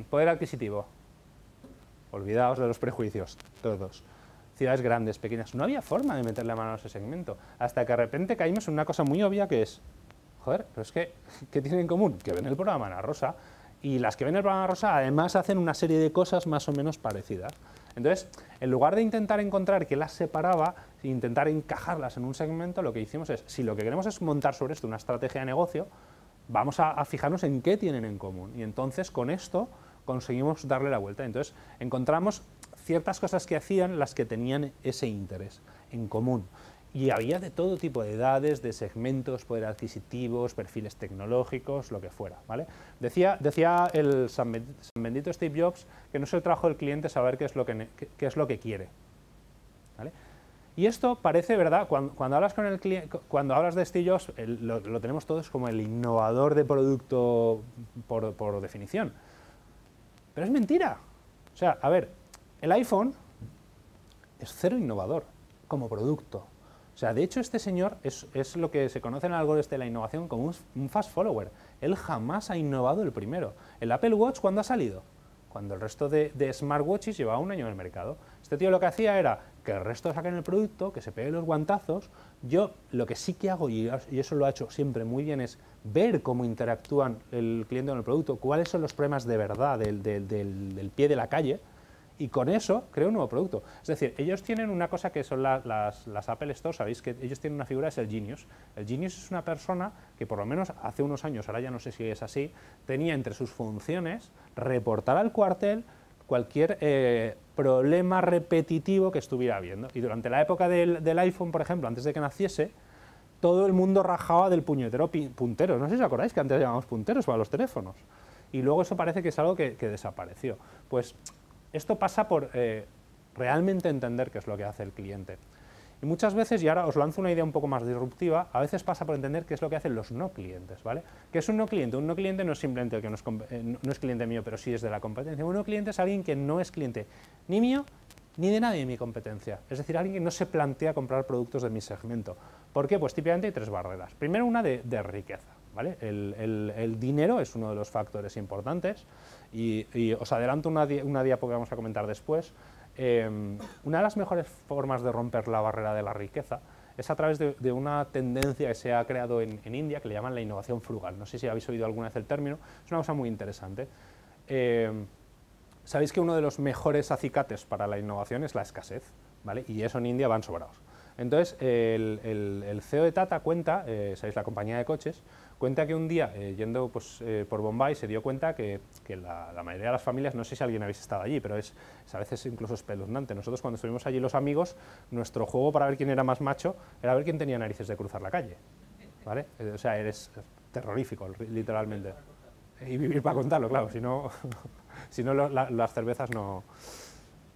Poder adquisitivo. Olvidaos de los prejuicios, todos. Ciudades grandes, pequeñas. No había forma de meterle mano a ese segmento. Hasta que de repente caímos en una cosa muy obvia que es, joder, pero es que, ¿qué tienen en común? Que ven el programa Ana Rosa. Y las que ven el programa Ana Rosa además hacen una serie de cosas más o menos parecidas. Entonces, en lugar de intentar encontrar qué las separaba, intentar encajarlas en un segmento, lo que hicimos es, si lo que queremos es montar sobre esto una estrategia de negocio, vamos a fijarnos en qué tienen en común. Y entonces, con esto, conseguimos darle la vuelta. Entonces, encontramos ciertas cosas que hacían las que tenían ese interés en común. Y había de todo tipo de edades, de segmentos, poder adquisitivos, perfiles tecnológicos, lo que fuera, ¿vale? Decía el San bendito Steve Jobs que no es el trabajo del cliente saber qué es lo que quiere, ¿vale? Y esto parece, ¿verdad? Cuando hablas con el cliente, cuando hablas de Steve Jobs, lo tenemos todos como el innovador de producto por definición. Pero es mentira. O sea, a ver, el iPhone es cero innovador como producto. O sea, de hecho, este señor es lo que se conoce en el algoritmo de la innovación como un fast follower. Él jamás ha innovado el primero. El Apple Watch, ¿cuándo ha salido? Cuando el resto de smartwatches llevaba un año en el mercado. Este tío lo que hacía era que el resto saquen el producto, que se peguen los guantazos. Yo lo que sí que hago, y eso lo ha hecho siempre muy bien, es ver cómo interactúan el cliente con el producto, cuáles son los problemas de verdad del pie de la calle, y con eso creo un nuevo producto. Es decir, ellos tienen una cosa que son las Apple Store, sabéis que ellos tienen una figura, es el Genius. El Genius es una persona que por lo menos hace unos años, ahora ya no sé si es así, tenía entre sus funciones reportar al cuartel cualquier problema repetitivo que estuviera habiendo. Y durante la época del iPhone, por ejemplo, antes de que naciese, todo el mundo rajaba del puñetero puntero. No sé si os acordáis que antes llamábamos punteros para los teléfonos. Y luego eso parece que es algo que desapareció. Pues esto pasa por realmente entender qué es lo que hace el cliente. Y muchas veces, y ahora os lanzo una idea un poco más disruptiva, a veces pasa por entender qué es lo que hacen los no clientes, ¿vale? ¿Qué es un no cliente? Un no cliente no es simplemente el que no es cliente mío, pero sí es de la competencia. Un no cliente es alguien que no es cliente ni mío ni de nadie de mi competencia. Es decir, alguien que no se plantea comprar productos de mi segmento. ¿Por qué? Pues típicamente hay tres barreras. Primero, una de riqueza, ¿vale? El dinero es uno de los factores importantes y os adelanto una diapo que vamos a comentar después. Una de las mejores formas de romper la barrera de la riqueza es a través de una tendencia que se ha creado en India, que le llaman la innovación frugal. No sé si habéis oído alguna vez el término, es una cosa muy interesante. Sabéis que uno de los mejores acicates para la innovación es la escasez, ¿vale? Y eso en India van sobrados. Entonces, el CEO de Tata cuenta, sabéis, la compañía de coches, cuenta que un día, yendo pues, por Bombay, se dio cuenta que la mayoría de las familias, no sé si alguien habéis estado allí, pero es a veces incluso espeluznante. Nosotros cuando estuvimos allí los amigos, nuestro juego para ver quién era más macho era ver quién tenía narices de cruzar la calle, ¿vale? O sea, terrorífico, literalmente. Y vivir para contarlo, claro, si no, si no las cervezas no...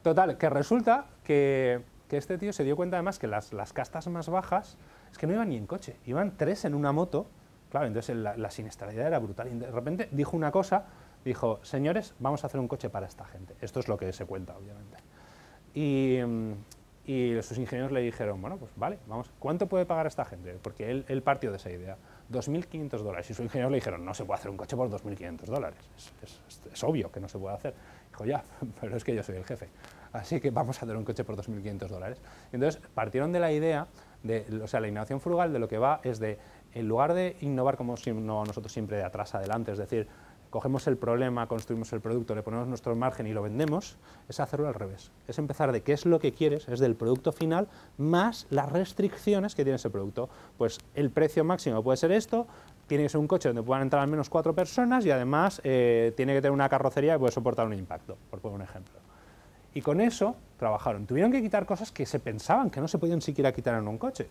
Total, que resulta que este tío se dio cuenta además que las castas más bajas es que no iban ni en coche, iban 3 en una moto. Claro, entonces la siniestralidad era brutal. Y de repente dijo una cosa, dijo, señores, vamos a hacer un coche para esta gente. Esto es lo que se cuenta, obviamente. Y sus ingenieros le dijeron, bueno, pues vale, vamos, ¿cuánto puede pagar esta gente? Porque él partió de esa idea, $2.500. Y sus ingenieros le dijeron, no se puede hacer un coche por $2.500. Es obvio que no se puede hacer. Dijo, ya, pero es que yo soy el jefe. Así que vamos a hacer un coche por $2.500. Entonces, partieron de la idea, o sea, la innovación frugal de lo que va es de, en lugar de innovar como nosotros siempre de atrás a adelante, es decir, cogemos el problema, construimos el producto, le ponemos nuestro margen y lo vendemos, es hacerlo al revés. Es empezar de qué es lo que quieres, es del producto final, más las restricciones que tiene ese producto. Pues el precio máximo puede ser esto, tiene que ser un coche donde puedan entrar al menos 4 personas y además tiene que tener una carrocería que puede soportar un impacto, por poner un ejemplo. Y con eso trabajaron. Tuvieron que quitar cosas que se pensaban que no se podían siquiera quitar en un coche,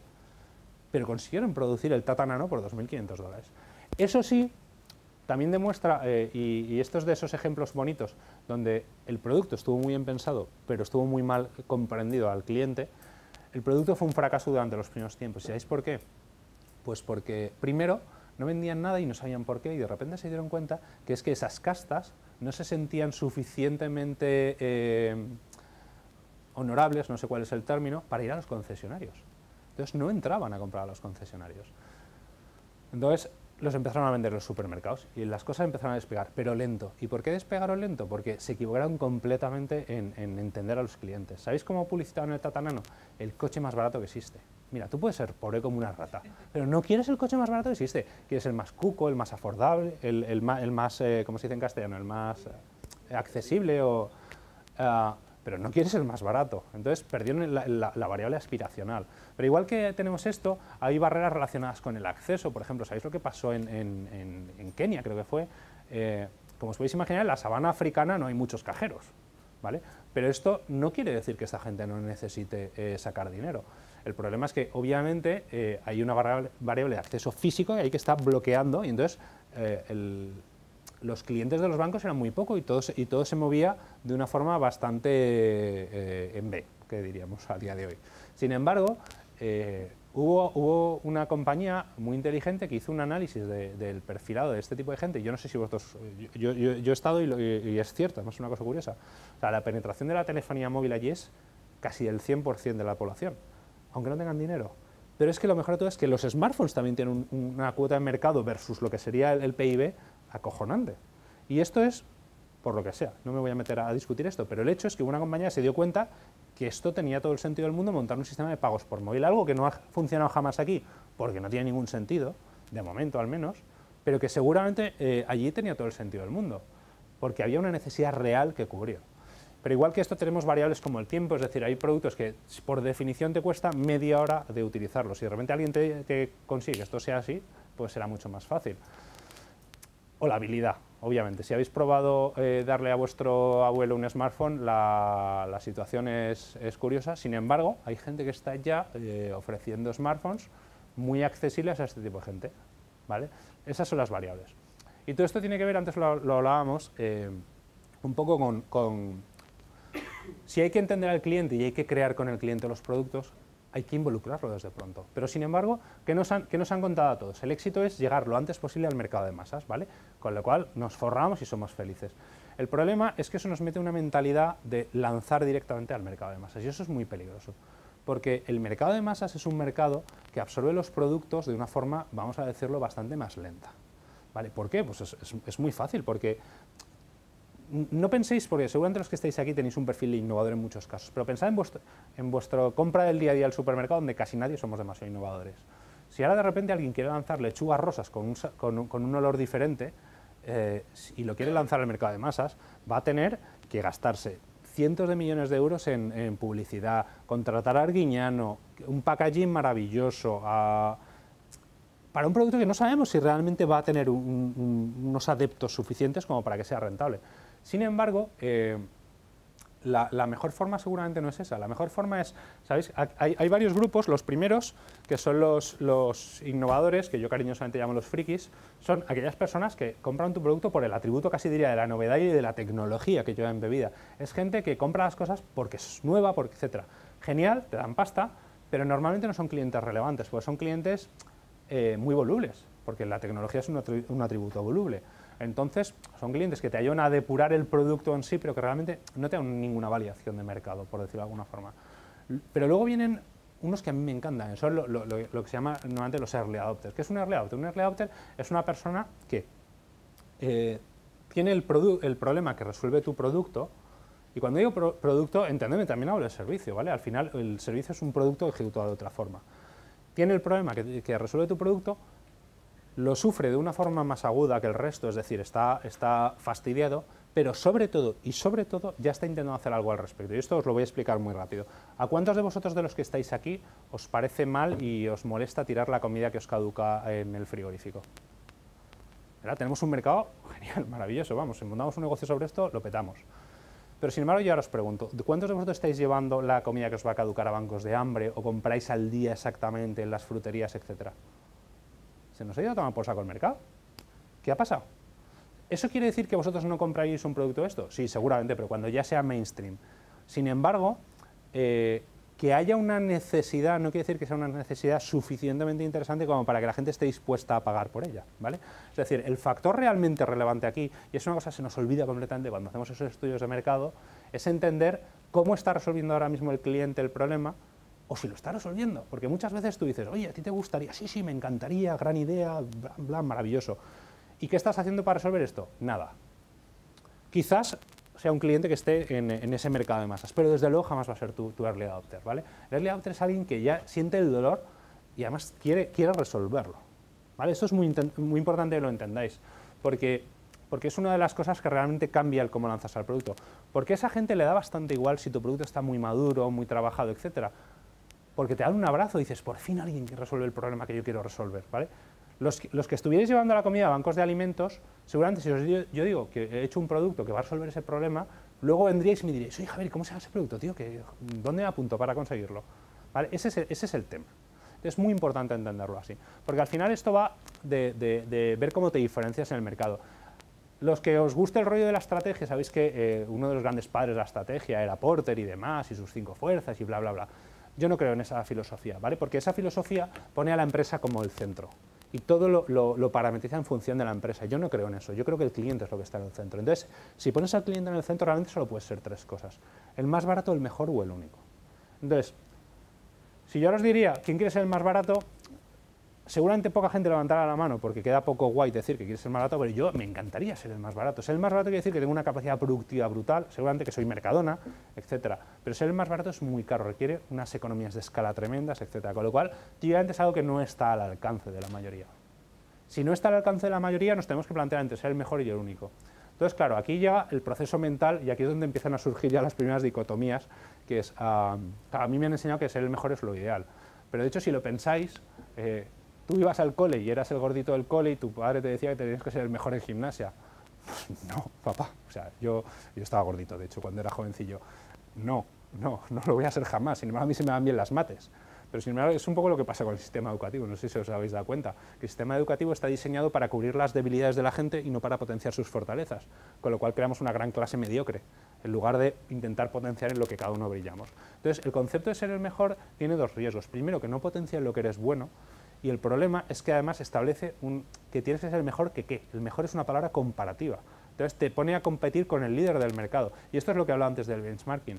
pero consiguieron producir el Tata Nano por $2.500. Eso sí, también demuestra, y esto es de esos ejemplos bonitos, donde el producto estuvo muy bien pensado, pero estuvo muy mal comprendido al cliente, el producto fue un fracaso durante los primeros tiempos. ¿Sabéis por qué? Pues porque, primero, no vendían nada y no sabían por qué, y de repente se dieron cuenta que es que esas castas no se sentían suficientemente honorables, no sé cuál es el término, para ir a los concesionarios. Entonces no entraban a comprar a los concesionarios. Entonces los empezaron a vender los supermercados y las cosas empezaron a despegar, pero lento. ¿Y por qué despegaron lento? Porque se equivocaron completamente en entender a los clientes. ¿Sabéis cómo publicitaban el Tata Nano? El coche más barato que existe. Mira, tú puedes ser pobre como una rata, pero no quieres el coche más barato que existe. Quieres el más cuco, el más afordable, el más, ¿cómo se dice en castellano? El más accesible, pero no quieres el más barato. Entonces perdieron la variable aspiracional. Pero igual que tenemos esto, hay barreras relacionadas con el acceso. Por ejemplo, ¿sabéis lo que pasó en Kenia, creo que fue? Como os podéis imaginar, en la sabana africana no hay muchos cajeros, ¿vale? Pero esto no quiere decir que esta gente no necesite sacar dinero. El problema es que, obviamente, hay una variable de acceso físico y hay que estar bloqueando, y entonces los clientes de los bancos eran muy poco y todo se movía de una forma bastante en B, que diríamos a día de hoy. Sin embargo, hubo una compañía muy inteligente que hizo un análisis del perfilado de este tipo de gente. Yo no sé si vosotros... Yo he estado y es cierto, además es una cosa curiosa. O sea, la penetración de la telefonía móvil allí es casi el 100% de la población, aunque no tengan dinero. Pero es que lo mejor de todo es que los smartphones también tienen una cuota de mercado versus lo que sería el PIB acojonante. Y esto es, por lo que sea, no me voy a meter a discutir esto, pero el hecho es que una compañía se dio cuenta que esto tenía todo el sentido del mundo, montar un sistema de pagos por móvil, algo que no ha funcionado jamás aquí, porque no tiene ningún sentido, de momento al menos, pero que seguramente allí tenía todo el sentido del mundo, porque había una necesidad real que cubrir. Pero igual que esto tenemos variables como el tiempo, es decir, hay productos que por definición te cuesta media hora de utilizarlos. Si de repente alguien te consigue que esto sea así, pues será mucho más fácil. O la habilidad, obviamente. Si habéis probado darle a vuestro abuelo un smartphone, la situación es curiosa. Sin embargo, hay gente que está ya ofreciendo smartphones muy accesibles a este tipo de gente, ¿vale? Esas son las variables. Y todo esto tiene que ver, antes lo hablábamos, un poco con si hay que entender al cliente y hay que crear con el cliente los productos, hay que involucrarlo desde pronto. Pero, sin embargo, ¿qué nos han contado a todos? El éxito es llegar lo antes posible al mercado de masas, ¿vale? Con lo cual nos forramos y somos felices. El problema es que eso nos mete una mentalidad de lanzar directamente al mercado de masas, y eso es muy peligroso, porque el mercado de masas es un mercado que absorbe los productos de una forma, vamos a decirlo, bastante más lenta, ¿vale? ¿Por qué? Pues es muy fácil, porque no penséis, porque seguramente los que estáis aquí tenéis un perfil innovador en muchos casos, pero pensad en vuestra compra del día a día al supermercado, donde casi nadie somos demasiado innovadores. Si ahora de repente alguien quiere lanzar lechugas rosas con un olor diferente y lo quiere lanzar al mercado de masas, va a tener que gastarse cientos de millones de euros en publicidad, contratar a Arguiñano, un packaging maravilloso, para un producto que no sabemos si realmente va a tener unos adeptos suficientes como para que sea rentable. Sin embargo, la mejor forma seguramente no es esa. La mejor forma es, ¿sabéis? Hay varios grupos. Los primeros, que son los innovadores, que yo cariñosamente llamo los frikis, son aquellas personas que compran tu producto por el atributo, casi diría, de la novedad y de la tecnología que lleva embebida. Es gente que compra las cosas porque es nueva, porque etcétera. Genial, te dan pasta, pero normalmente no son clientes relevantes, porque son clientes muy volubles, porque la tecnología es un atributo voluble. Entonces, son clientes que te ayudan a depurar el producto en sí, pero que realmente no te dan ninguna validación de mercado, por decirlo de alguna forma. Pero luego vienen unos que a mí me encantan, son lo que se llama normalmente los early adopters. ¿Qué es un early adopter? Un early adopter es una persona que tiene el problema que resuelve tu producto, y cuando digo producto, entendedme, también hablo de servicio, ¿vale? Al final, el servicio es un producto ejecutado de otra forma. Tiene el problema que resuelve tu producto, lo sufre de una forma más aguda que el resto, es decir, está fastidiado, pero sobre todo ya está intentando hacer algo al respecto. Y esto os lo voy a explicar muy rápido. ¿A cuántos de vosotros de los que estáis aquí os parece mal y os molesta tirar la comida que os caduca en el frigorífico? ¿Verdad? Tenemos un mercado genial, maravilloso, vamos, si montamos un negocio sobre esto, lo petamos. Pero sin embargo, yo ahora os pregunto, ¿cuántos de vosotros estáis llevando la comida que os va a caducar a bancos de hambre o compráis al día exactamente en las fruterías, etcétera? Se nos ha ido a tomar por saco el mercado. ¿Qué ha pasado? ¿Eso quiere decir que vosotros no compráis un producto de esto? Sí, seguramente, pero cuando ya sea mainstream. Sin embargo, que haya una necesidad no quiere decir que sea una necesidad suficientemente interesante como para que la gente esté dispuesta a pagar por ella, ¿vale? Es decir, el factor realmente relevante aquí, y es una cosa que se nos olvida completamente cuando hacemos esos estudios de mercado, es entender cómo está resolviendo ahora mismo el cliente el problema, o si lo está resolviendo, porque muchas veces tú dices, oye, ¿a ti te gustaría? Sí, sí, me encantaría, gran idea, bla, bla, maravilloso. ¿Y qué estás haciendo para resolver esto? Nada. Quizás sea un cliente que esté en ese mercado de masas, pero desde luego jamás va a ser tu early adopter, ¿vale? El early adopter es alguien que ya siente el dolor y además quiere resolverlo, ¿vale? Esto es muy importante que lo entendáis, porque es una de las cosas que realmente cambia el cómo lanzas al producto, porque a esa gente le da bastante igual si tu producto está muy maduro, muy trabajado, etcétera, porque te dan un abrazo y dices, por fin alguien que resuelve el problema que yo quiero resolver, ¿vale? Los que estuvierais llevando la comida a bancos de alimentos, seguramente si yo digo que he hecho un producto que va a resolver ese problema, luego vendríais y me diréis, oye Javier, ¿cómo se llama ese producto, tío? ¿Dónde me apunto para conseguirlo? ¿Vale? Ese es el tema. Es muy importante entenderlo así, porque al final esto va de ver cómo te diferencias en el mercado. Los que os guste el rollo de la estrategia, sabéis que uno de los grandes padres de la estrategia era Porter y demás, y sus 5 fuerzas y bla, bla, bla. Yo no creo en esa filosofía, ¿vale? Porque esa filosofía pone a la empresa como el centro y todo lo parametriza en función de la empresa. Yo no creo en eso, yo creo que el cliente es lo que está en el centro. Entonces, si pones al cliente en el centro, realmente solo puede ser 3 cosas. El más barato, el mejor o el único. Entonces, si yo ahora os diría, ¿quién quiere ser el más barato? Seguramente poca gente levantará la mano porque queda poco guay decir que quieres ser más barato, pero yo me encantaría ser el más barato. Ser el más barato quiere decir que tengo una capacidad productiva brutal, seguramente que soy Mercadona, etcétera. Pero ser el más barato es muy caro, requiere unas economías de escala tremendas, etcétera. Con lo cual, obviamente es algo que no está al alcance de la mayoría. Si no está al alcance de la mayoría, nos tenemos que plantear entre ser el mejor y el único. Entonces, claro, aquí llega el proceso mental y aquí es donde empiezan a surgir ya las primeras dicotomías, que es, a mí me han enseñado que ser el mejor es lo ideal. Pero de hecho, si lo pensáis, tú ibas al cole y eras el gordito del cole y tu padre te decía que tenías que ser el mejor en gimnasia. Pues no, papá. O sea, yo estaba gordito, de hecho, cuando era jovencillo. No lo voy a hacer jamás. Sin embargo, a mí se me dan bien las mates. Pero sin embargo, es un poco lo que pasa con el sistema educativo. No sé si os habéis dado cuenta. Que el sistema educativo está diseñado para cubrir las debilidades de la gente y no para potenciar sus fortalezas. Con lo cual creamos una gran clase mediocre, en lugar de intentar potenciar en lo que cada uno brillamos. Entonces, el concepto de ser el mejor tiene 2 riesgos. Primero, que no potencia en lo que eres bueno. Y el problema es que además establece que tienes que ser el mejor que ¿qué? El mejor es una palabra comparativa. Entonces te pone a competir con el líder del mercado. Y esto es lo que hablaba antes del benchmarking.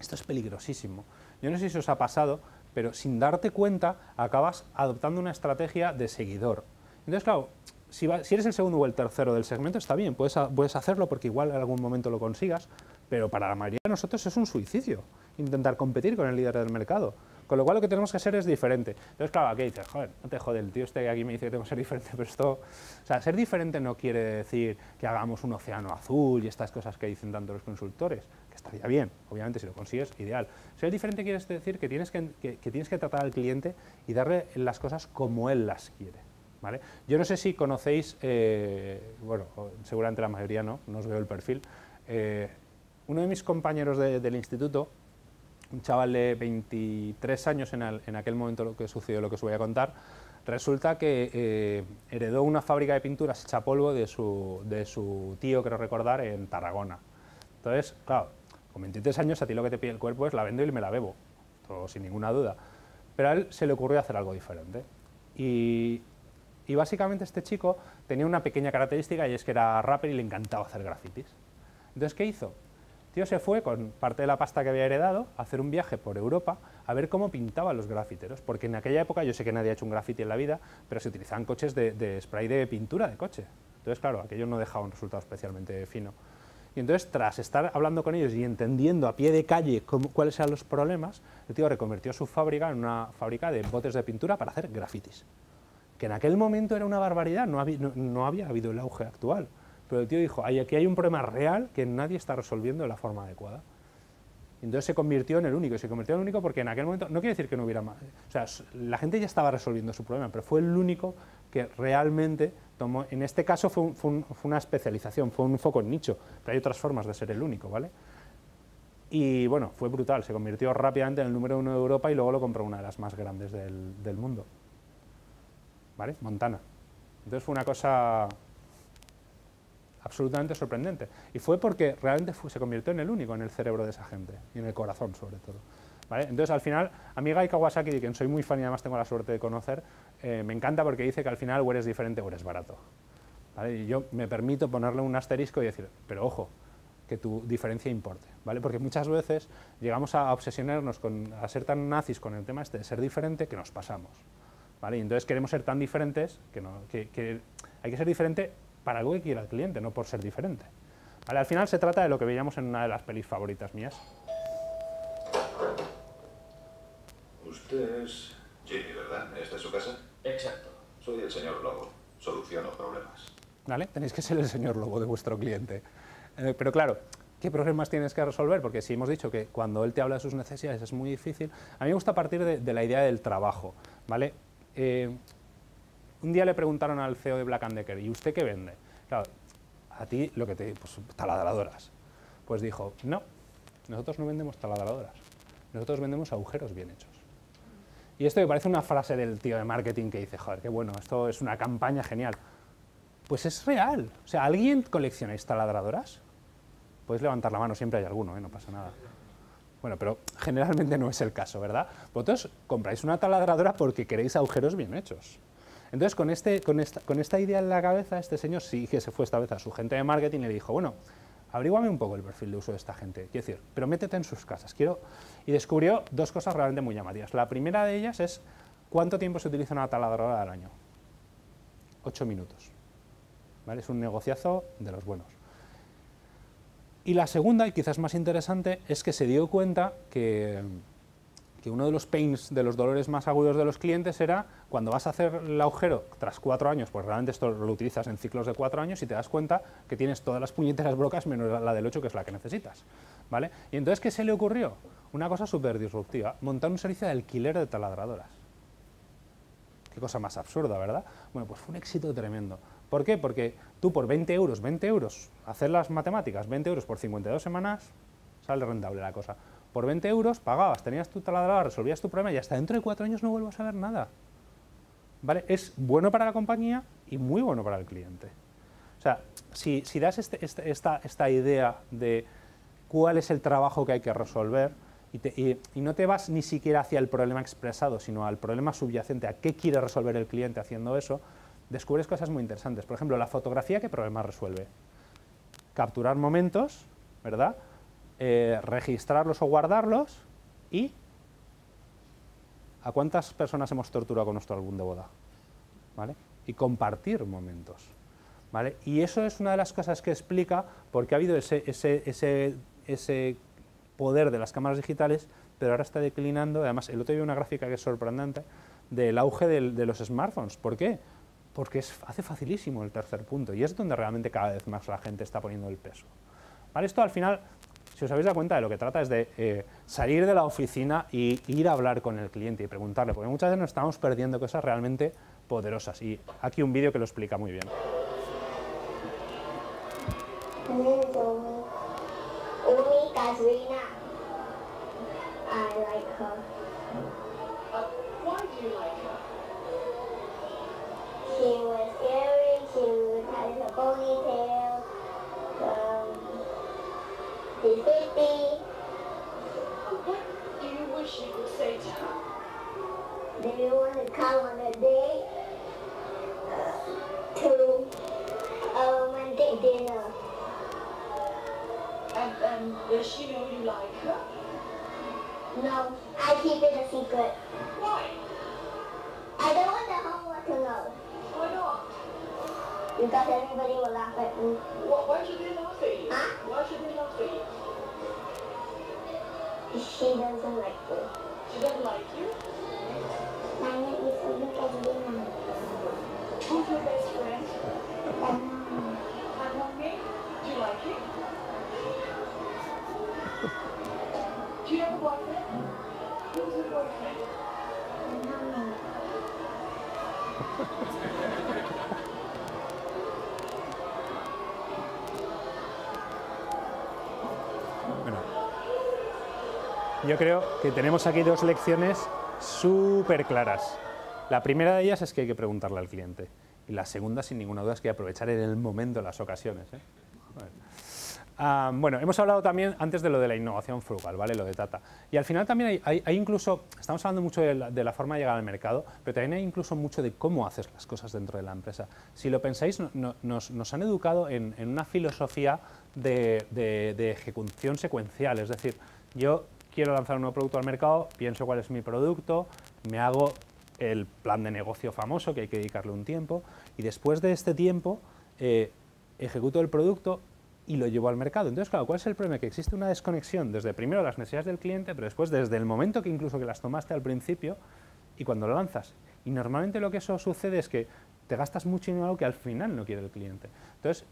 Esto es peligrosísimo. Yo no sé si os ha pasado, pero sin darte cuenta acabas adoptando una estrategia de seguidor. Entonces, claro, si eres el segundo o el tercero del segmento está bien, puedes hacerlo porque igual en algún momento lo consigas, pero para la mayoría de nosotros es un suicidio intentar competir con el líder del mercado. Con lo cual lo que tenemos que hacer es diferente. Entonces, claro, aquí dices, joder, no te jode, el tío este que aquí me dice que tengo que ser diferente, pero esto... O sea, ser diferente no quiere decir que hagamos un océano azul y estas cosas que dicen tanto los consultores, que estaría bien, obviamente, si lo consigues, ideal. Ser diferente quiere decir que tienes que tratar al cliente y darle las cosas como él las quiere, ¿vale? Yo no sé si conocéis, bueno, seguramente la mayoría no os veo el perfil, uno de mis compañeros del instituto, un chaval de 23 años en aquel momento lo que sucedió, lo que os voy a contar, resulta que heredó una fábrica de pinturas hecha polvo de su tío, creo recordar, en Tarragona. Entonces, claro, con 23 años a ti lo que te pide el cuerpo es la vendo y me la bebo, todo, sin ninguna duda. Pero a él se le ocurrió hacer algo diferente. Y básicamente este chico tenía una pequeña característica y es que era rapper y le encantaba hacer grafitis. Entonces, ¿qué hizo? El tío se fue con parte de la pasta que había heredado a hacer un viaje por Europa a ver cómo pintaban los grafiteros, porque en aquella época, yo sé que nadie ha hecho un grafiti en la vida, pero se utilizaban coches de spray de pintura de coche. Entonces, claro, aquello no dejaba un resultado especialmente fino. Y entonces, tras estar hablando con ellos y entendiendo a pie de calle cuáles eran los problemas, el tío reconvirtió su fábrica en una fábrica de botes de pintura para hacer grafitis, que en aquel momento era una barbaridad, no había habido el auge actual. Pero el tío dijo, aquí hay un problema real que nadie está resolviendo de la forma adecuada. Y entonces se convirtió en el único, y se convirtió en el único porque en aquel momento, no quiere decir que no hubiera más, o sea, la gente ya estaba resolviendo su problema, pero fue el único que realmente tomó, en este caso fue una especialización, fue un foco en nicho, pero hay otras formas de ser el único, ¿vale? Y bueno, fue brutal, se convirtió rápidamente en el número 1 de Europa y luego lo compró una de las más grandes del mundo, ¿vale? Montana. Entonces fue una cosa absolutamente sorprendente. Y fue porque realmente se convirtió en el único en el cerebro de esa gente, y en el corazón sobre todo. ¿Vale? Entonces al final, a mí Guy Kawasaki, de quien soy muy fan y además tengo la suerte de conocer, me encanta porque dice que al final o eres diferente o eres barato. ¿Vale? Y yo me permito ponerle un asterisco y decir, pero ojo, que tu diferencia importe, ¿vale? Porque muchas veces llegamos a obsesionarnos a ser tan nazis con el tema este de ser diferente que nos pasamos, ¿vale? Y entonces queremos ser tan diferentes que hay que ser diferente para algo que quiera el cliente, no por ser diferente. ¿Vale? Al final se trata de lo que veíamos en una de las pelis favoritas mías. Usted es Jimmy, ¿verdad? ¿Esta es su casa? Exacto. Soy el señor Lobo. Soluciono problemas. ¿Vale? Tenéis que ser el señor Lobo de vuestro cliente. Pero claro, ¿qué problemas tienes que resolver? Porque si hemos dicho que cuando él te habla de sus necesidades es muy difícil, a mí me gusta partir de la idea del trabajo, ¿vale? Un día le preguntaron al CEO de Black & Decker, ¿y usted qué vende? Claro, a ti lo que pues taladradoras. Pues dijo, no, nosotros no vendemos taladradoras, nosotros vendemos agujeros bien hechos. Y esto me parece una frase del tío de marketing que dice, joder, qué bueno, esto es una campaña genial. Pues es real. O sea, ¿alguien coleccionáis taladradoras? Podéis levantar la mano, siempre hay alguno, no pasa nada. Bueno, pero generalmente no es el caso, ¿verdad? Vosotros compráis una taladradora porque queréis agujeros bien hechos. Entonces, con esta idea en la cabeza, este señor sí que se fue esta vez a su gente de marketing y le dijo, bueno, averíguame un poco el perfil de uso de esta gente, quiero decir, pero métete en sus casas. Y descubrió dos cosas realmente muy llamativas. La primera de ellas es, ¿cuánto tiempo se utiliza una taladradora al año? 8 minutos. ¿Vale? Es un negociazo de los buenos. Y la segunda, y quizás más interesante, es que se dio cuenta que uno de los pains, de los dolores más agudos de los clientes era cuando vas a hacer el agujero tras 4 años, pues realmente esto lo utilizas en ciclos de 4 años y te das cuenta que tienes todas las puñeteras brocas menos la del 8, que es la que necesitas, ¿vale? Y entonces, ¿qué se le ocurrió? Una cosa súper disruptiva, montar un servicio de alquiler de taladradoras. Qué cosa más absurda, ¿verdad? Bueno, pues fue un éxito tremendo. ¿Por qué? Porque tú por 20 euros, hacer las matemáticas, 20 euros por 52 semanas, sale rentable la cosa. Por 20 euros pagabas, tenías tu taladradora, resolvías tu problema y hasta dentro de 4 años no vuelvas a ver nada. ¿Vale? Es bueno para la compañía y muy bueno para el cliente. O sea, si das esta idea de cuál es el trabajo que hay que resolver y no te vas ni siquiera hacia el problema expresado, sino al problema subyacente, a qué quiere resolver el cliente haciendo eso, descubres cosas muy interesantes. Por ejemplo, la fotografía, ¿qué problema resuelve? Capturar momentos, ¿verdad? Registrarlos o guardarlos y ¿a cuántas personas hemos torturado con nuestro álbum de boda? ¿Vale? Y compartir momentos, ¿vale? Y eso es una de las cosas que explica por qué ha habido ese poder de las cámaras digitales, pero ahora está declinando. Además, el otro día vi una gráfica que es sorprendente del auge de los smartphones. ¿Por qué? Porque hace facilísimo el tercer punto y es donde realmente cada vez más la gente está poniendo el peso. ¿Vale? Esto al final, si os habéis dado cuenta, de lo que trata es de salir de la oficina y ir a hablar con el cliente y preguntarle, porque muchas veces nos estamos perdiendo cosas realmente poderosas. Y aquí un vídeo que lo explica muy bien. And then it's over. And we That's Rina. I like her. Why do you like her? She was scary, she has a ponytail. She's 50. What do you wish you could say to her? Do you want to come on a date? To a romantic dinner. And does she know you like her? No, I keep it a secret. Why? I don't want the whole world to know. Why not? Because everybody will laugh at me. Why should they laugh at you? Huh? Why should they laugh at you? She doesn't like me. She doesn't like you? My name is Olivia. Who's your best friend? Mom. And mommy? Do you like him? Do you have a boyfriend? Who's your boyfriend? Mommy. Bueno, yo creo que tenemos aquí dos lecciones súper claras. La primera de ellas es que hay que preguntarle al cliente. Y la segunda, sin ninguna duda, es que hay que aprovechar en el momento las ocasiones, ¿eh? Bueno, hemos hablado también antes de lo de la innovación frugal, ¿vale? Lo de Tata. Y al final también hay incluso, estamos hablando mucho de la forma de llegar al mercado, pero también hay incluso mucho de cómo haces las cosas dentro de la empresa. Si lo pensáis, nos han educado en una filosofía de ejecución secuencial, es decir, yo quiero lanzar un nuevo producto al mercado, pienso cuál es mi producto, me hago el plan de negocio famoso, que hay que dedicarle un tiempo, y después de este tiempo ejecuto el producto y lo llevo al mercado. Entonces, claro, ¿cuál es el problema? Que existe una desconexión desde primero las necesidades del cliente, pero después desde el momento que incluso que las tomaste al principio y cuando lo lanzas. Y normalmente lo que eso sucede es que te gastas mucho dinero en algo que al final no quiere el cliente. Entonces,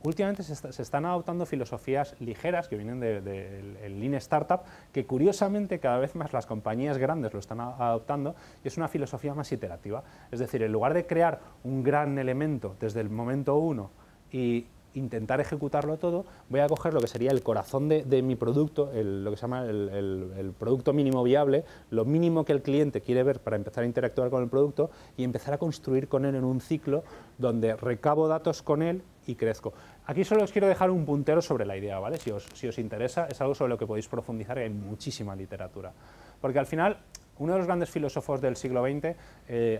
últimamente se están adoptando filosofías ligeras que vienen del Lean Startup, que curiosamente cada vez más las compañías grandes lo están adoptando, y es una filosofía más iterativa. Es decir, en lugar de crear un gran elemento desde el momento uno y intentar ejecutarlo todo, voy a coger lo que sería el corazón de mi producto, lo que se llama el producto mínimo viable, lo mínimo que el cliente quiere ver para empezar a interactuar con el producto y empezar a construir con él en un ciclo donde recabo datos con él y crezco. Aquí solo os quiero dejar un puntero sobre la idea, ¿vale? Si os interesa, es algo sobre lo que podéis profundizar y hay muchísima literatura. Porque al final, uno de los grandes filósofos del siglo XX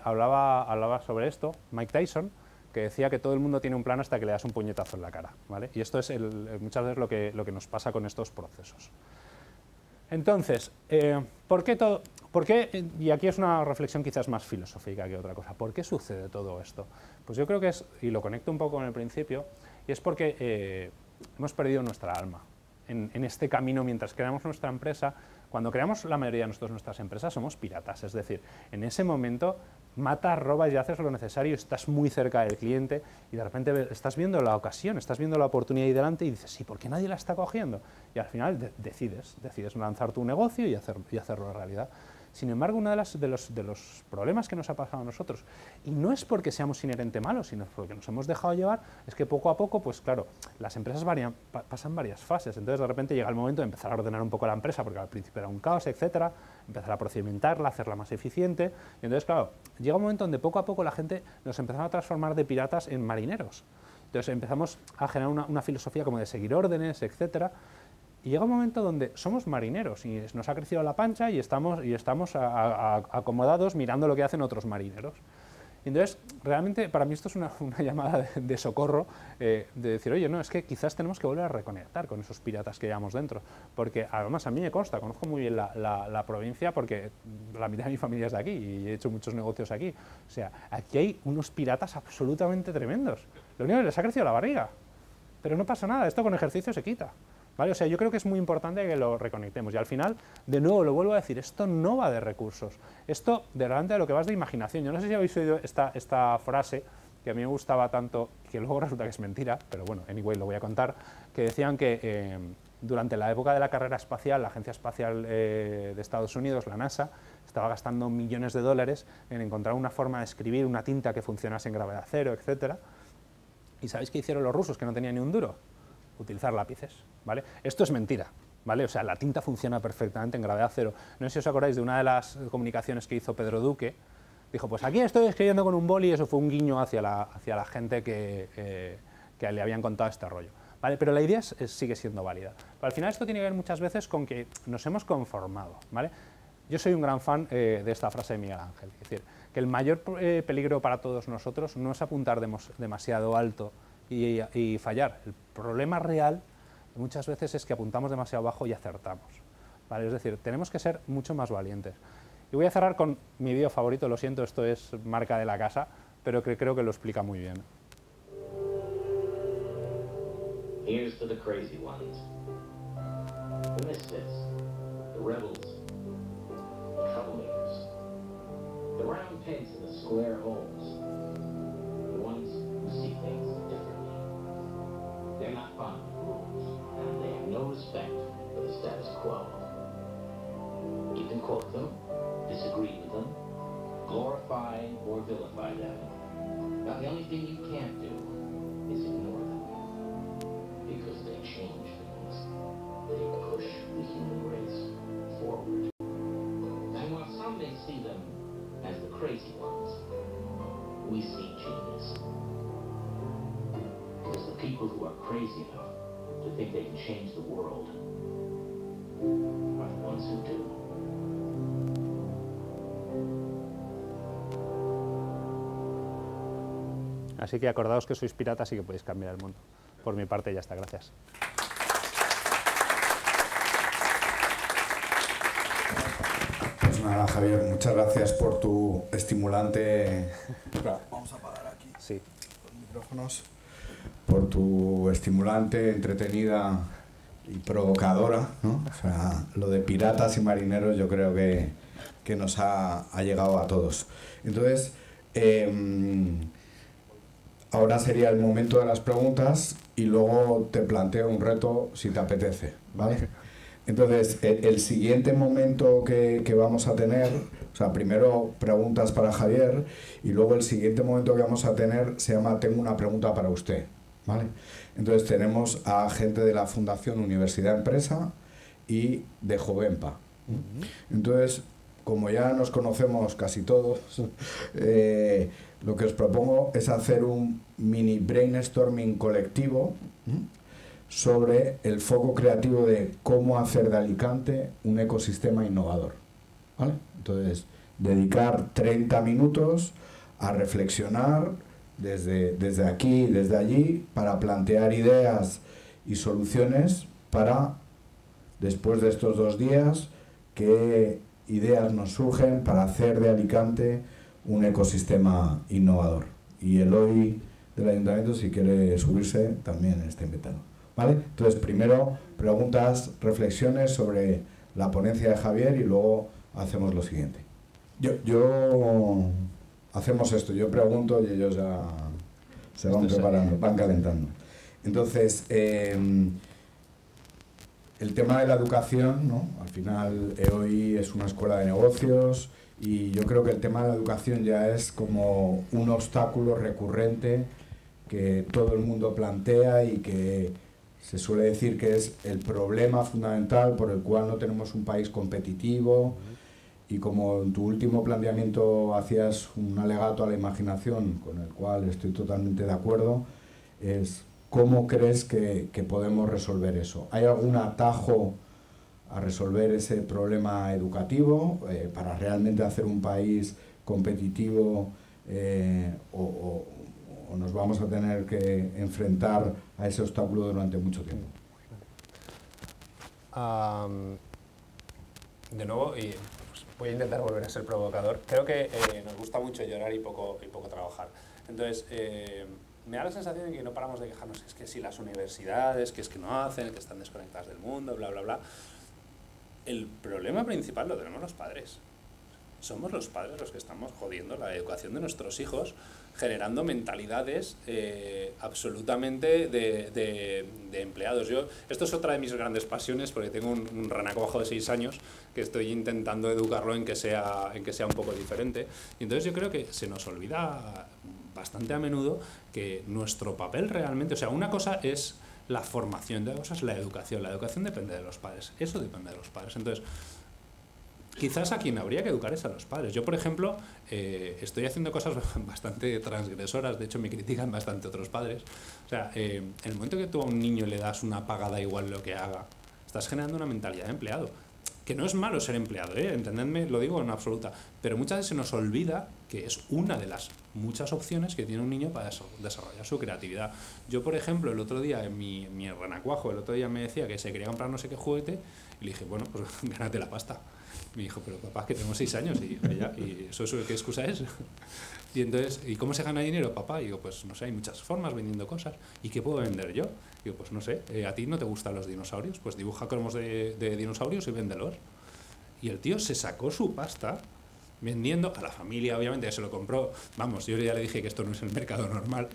hablaba sobre esto, Mike Tyson, que decía que todo el mundo tiene un plan hasta que le das un puñetazo en la cara, ¿vale? Y esto es muchas veces lo que nos pasa con estos procesos. Entonces, ¿por qué? Y aquí es una reflexión quizás más filosófica que otra cosa. ¿Por qué sucede todo esto? Pues yo creo que es, y lo conecto un poco con el principio, y es porque hemos perdido nuestra alma en este camino mientras creamos nuestra empresa. Cuando creamos la mayoría de nuestras empresas somos piratas, es decir, en ese momento matas, robas y haces lo necesario, estás muy cerca del cliente y de repente estás viendo la ocasión, estás viendo la oportunidad ahí delante y dices, sí, ¿por qué nadie la está cogiendo? Y al final decides lanzar tu negocio y hacerlo realidad. Sin embargo, uno de los problemas que nos ha pasado a nosotros, y no es porque seamos inherente malos, sino porque nos hemos dejado llevar, es que poco a poco, pues claro, las empresas pasan varias fases. Entonces, de repente llega el momento de empezar a ordenar un poco la empresa, porque al principio era un caos, etcétera, empezar a procedimentarla, hacerla más eficiente, y entonces, claro, llega un momento donde poco a poco la gente nos empezaba a transformar de piratas en marineros. Entonces empezamos a generar una filosofía como de seguir órdenes, etcétera. Y llega un momento donde somos marineros y nos ha crecido la pancha y estamos acomodados mirando lo que hacen otros marineros. Entonces, realmente, para mí esto es una llamada de socorro, de decir, oye, no, es que quizás tenemos que volver a reconectar con esos piratas que llevamos dentro, porque además a mí me consta, conozco muy bien la provincia porque la mitad de mi familia es de aquí y he hecho muchos negocios aquí. O sea, aquí hay unos piratas absolutamente tremendos. Lo único que les ha crecido la barriga, pero no pasa nada, esto con ejercicio se quita. ¿Vale? O sea, yo creo que es muy importante que lo reconectemos y al final, de nuevo, lo vuelvo a decir, esto no va de recursos, esto delante de lo que va es de imaginación. Yo no sé si habéis oído esta frase, que a mí me gustaba tanto, que luego resulta que es mentira, pero bueno, anyway, lo voy a contar, que decían que durante la época de la carrera espacial, la Agencia Espacial de Estados Unidos, la NASA, estaba gastando millones de dólares en encontrar una forma de escribir una tinta que funcionase en gravedad cero, etcétera. ¿Y sabéis qué hicieron los rusos, que no tenían ni un duro? Utilizar lápices, ¿vale? Esto es mentira, ¿vale? O sea, la tinta funciona perfectamente en gravedad cero. No sé si os acordáis de una de las comunicaciones que hizo Pedro Duque. Dijo, pues aquí estoy escribiendo con un boli, y eso fue un guiño hacia la gente que le habían contado este rollo. ¿Vale? Pero la idea sigue siendo válida. Pero al final esto tiene que ver muchas veces con que nos hemos conformado, ¿vale? Yo soy un gran fan de esta frase de Miguel Ángel, es decir, que el mayor peligro para todos nosotros no es apuntar demasiado alto y fallar. El problema real muchas veces es que apuntamos demasiado bajo y acertamos, ¿vale? Es decir, tenemos que ser mucho más valientes. Y voy a cerrar con mi vídeo favorito, lo siento, esto es marca de la casa, pero que creo que lo explica muy bien. Here's to the crazy ones, the misfits, the rebels, the troublemakers, the round pegs in the square holes, the ones who see things differently. They're not fond of rules, and they have no respect for the status quo. You can quote them, disagree with them, glorify or vilify them. But the only thing you can't do is ignore them. Because they change things. They push the human race forward. And while some may see them as the crazy ones, we see genius. Because the people who are crazy enough to think they can change the world are the ones who do. Así que acordaos que sois piratas y que podéis cambiar el mundo. Por mi parte ya está, gracias. Pues nada, Javier, muchas gracias por tu estimulante... Vamos a apagar aquí los micrófonos. Por tu estimulante, entretenida y provocadora, ¿no? O sea, lo de piratas y marineros yo creo que nos ha llegado a todos. Entonces, ahora sería el momento de las preguntas y luego te planteo un reto si te apetece, ¿vale? Entonces, el siguiente momento que vamos a tener, o sea, primero preguntas para Javier y luego el siguiente momento que vamos a tener se llama Tengo una pregunta para usted, ¿vale? Entonces tenemos a gente de la Fundación Universidad Empresa y de Jovenpa. Entonces, como ya nos conocemos casi todos, lo que os propongo es hacer un mini brainstorming colectivo sobre el foco creativo de cómo hacer de Alicante un ecosistema innovador, ¿vale? Entonces, dedicar 30 minutos a reflexionar desde aquí y desde allí para plantear ideas y soluciones para, después de estos 2 días, qué ideas nos surgen para hacer de Alicante un ecosistema innovador. Y Eloy del Ayuntamiento, si quiere subirse, también está invitado, ¿vale? Entonces, primero preguntas, reflexiones sobre la ponencia de Javier y luego hacemos lo siguiente. Hacemos esto, yo pregunto y ellos ya se van preparando, van calentando. Entonces, el tema de la educación, ¿no? Al final, hoy es una escuela de negocios y yo creo que el tema de la educación ya es como un obstáculo recurrente que todo el mundo plantea y que se suele decir que es el problema fundamental por el cual no tenemos un país competitivo. Y como en tu último planteamiento hacías un alegato a la imaginación, con el cual estoy totalmente de acuerdo, es ¿cómo crees que podemos resolver eso? ¿Hay algún atajo a resolver ese problema educativo para realmente hacer un país competitivo o nos vamos a tener que enfrentar a ese obstáculo durante mucho tiempo? De nuevo, y pues, voy a intentar volver a ser provocador, creo que nos gusta mucho llorar y poco trabajar. Entonces, me da la sensación de que no paramos de quejarnos, es que si las universidades, que es que no hacen, que están desconectadas del mundo, bla, bla, bla. El problema principal lo tenemos los padres. Somos los padres los que estamos jodiendo la educación de nuestros hijos, generando mentalidades absolutamente de empleados. Esto es otra de mis grandes pasiones, porque tengo un ranaco bajo de 6 años que estoy intentando educarlo en que sea un poco diferente. Y entonces yo creo que se nos olvida bastante a menudo que nuestro papel realmente, o sea, una cosa es la formación, de cosas, la educación. La educación depende de los padres, eso depende de los padres. Entonces, quizás a quien habría que educar es a los padres. Yo, por ejemplo, estoy haciendo cosas bastante transgresoras, de hecho me critican bastante otros padres. O sea, en el momento que tú a un niño le das una paga, da igual lo que haga, estás generando una mentalidad de empleado. Que no es malo ser empleado, entendedme, lo digo en absoluta, pero muchas veces se nos olvida que es una de las muchas opciones que tiene un niño para desarrollar su creatividad. Yo, por ejemplo, el otro día, mi renacuajo, el otro día me decía que se quería comprar no sé qué juguete, y le dije, bueno, pues gánate la pasta. Me dijo, pero papá, que tengo 6 años, y eso ¿qué excusa es? Y entonces, ¿y cómo se gana dinero, papá? Y digo, pues no sé, hay muchas formas vendiendo cosas. ¿Y qué puedo vender yo? Digo, pues no sé, ¿a ti no te gustan los dinosaurios? Pues dibuja cromos de dinosaurios y véndelos. Y el tío se sacó su pasta vendiendo a la familia, obviamente, que se lo compró. Vamos, yo ya le dije que esto no es el mercado normal.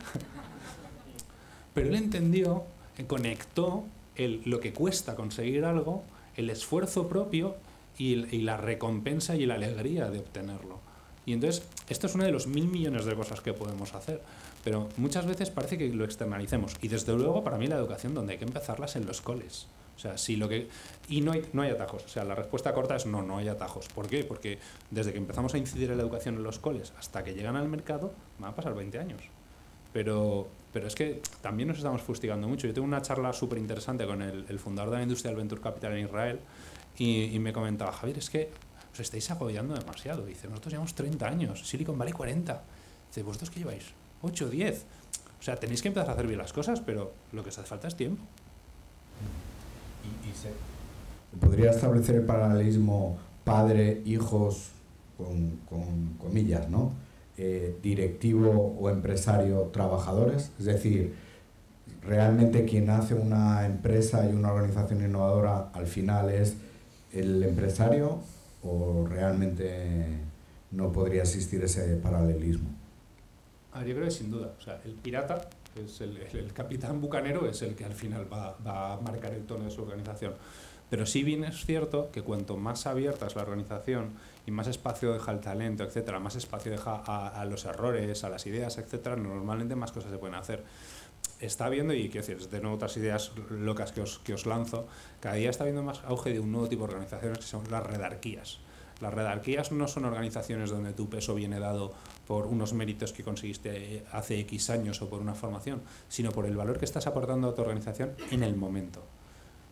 Pero él entendió, conectó lo que cuesta conseguir algo, el esfuerzo propio y la recompensa y la alegría de obtenerlo. Y entonces, esto es una de los 1000 millones de cosas que podemos hacer, pero muchas veces parece que lo externalicemos. Y desde luego, para mí, la educación donde hay que empezarlas en los coles. O sea, si lo que... Y no hay atajos. O sea, la respuesta corta es no hay atajos. ¿Por qué? Porque desde que empezamos a incidir en la educación en los coles hasta que llegan al mercado, van a pasar 20 años. Pero es que también nos estamos fustigando mucho. Yo tengo una charla súper interesante con el fundador de la Industrial Venture Capital en Israel y me comentaba, Javier, es que os estáis agobiando demasiado. Dice, nosotros llevamos 30 años, Silicon Valley 40. Dice, ¿vosotros qué lleváis? 8, 10. O sea, tenéis que empezar a hacer bien las cosas, pero lo que os hace falta es tiempo. Y se podría establecer el paralelismo padre-hijos con comillas, ¿no? Directivo o empresario-trabajadores. Es decir, realmente quien hace una empresa y una organización innovadora al final es el empresario, o realmente no podría existir ese paralelismo. A ver, yo creo que sin duda. O sea, el pirata, es el capitán bucanero, es el que al final va a marcar el tono de su organización. Pero sí bien es cierto que cuanto más abierta es la organización y más espacio deja el talento, etcétera, más espacio deja a los errores, a las ideas, etcétera, normalmente más cosas se pueden hacer. Está habiendo, y quiero decir, de nuevo otras ideas locas que os lanzo, cada día está habiendo más auge de un nuevo tipo de organizaciones que son las redarquías. Las redarquías no son organizaciones donde tu peso viene dado por unos méritos que conseguiste hace X años o por una formación, sino por el valor que estás aportando a tu organización en el momento.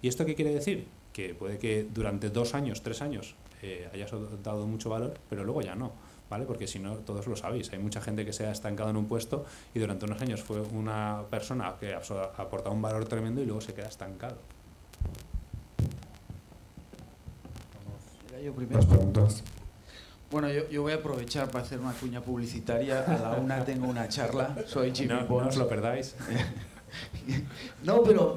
¿Y esto qué quiere decir? Que puede que durante 2 años, 3 años hayas dado mucho valor, pero luego ya no, ¿vale? Porque si no, todos lo sabéis, hay mucha gente que se ha estancado en un puesto y durante unos años fue una persona que ha aportado un valor tremendo y luego se queda estancado. Yo primero. Las preguntas. Bueno, yo voy a aprovechar para hacer una cuña publicitaria. A la 1 tengo una charla. Soy Jimmy Pons. No os lo perdáis. No, pero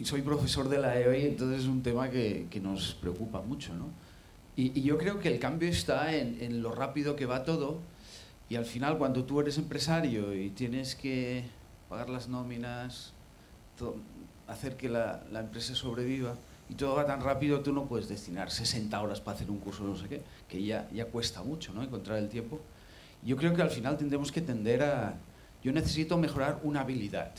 soy profesor de la EOI, entonces es un tema que nos preocupa mucho, ¿no? Y yo creo que el cambio está en lo rápido que va todo, y al final cuando tú eres empresario y tienes que pagar las nóminas, hacer que la empresa sobreviva, y todo va tan rápido, tú no puedes destinar 60 horas para hacer un curso no sé qué, que ya cuesta mucho, ¿no? Encontrar el tiempo. Yo creo que al final tendremos que tender a... Yo necesito mejorar una habilidad,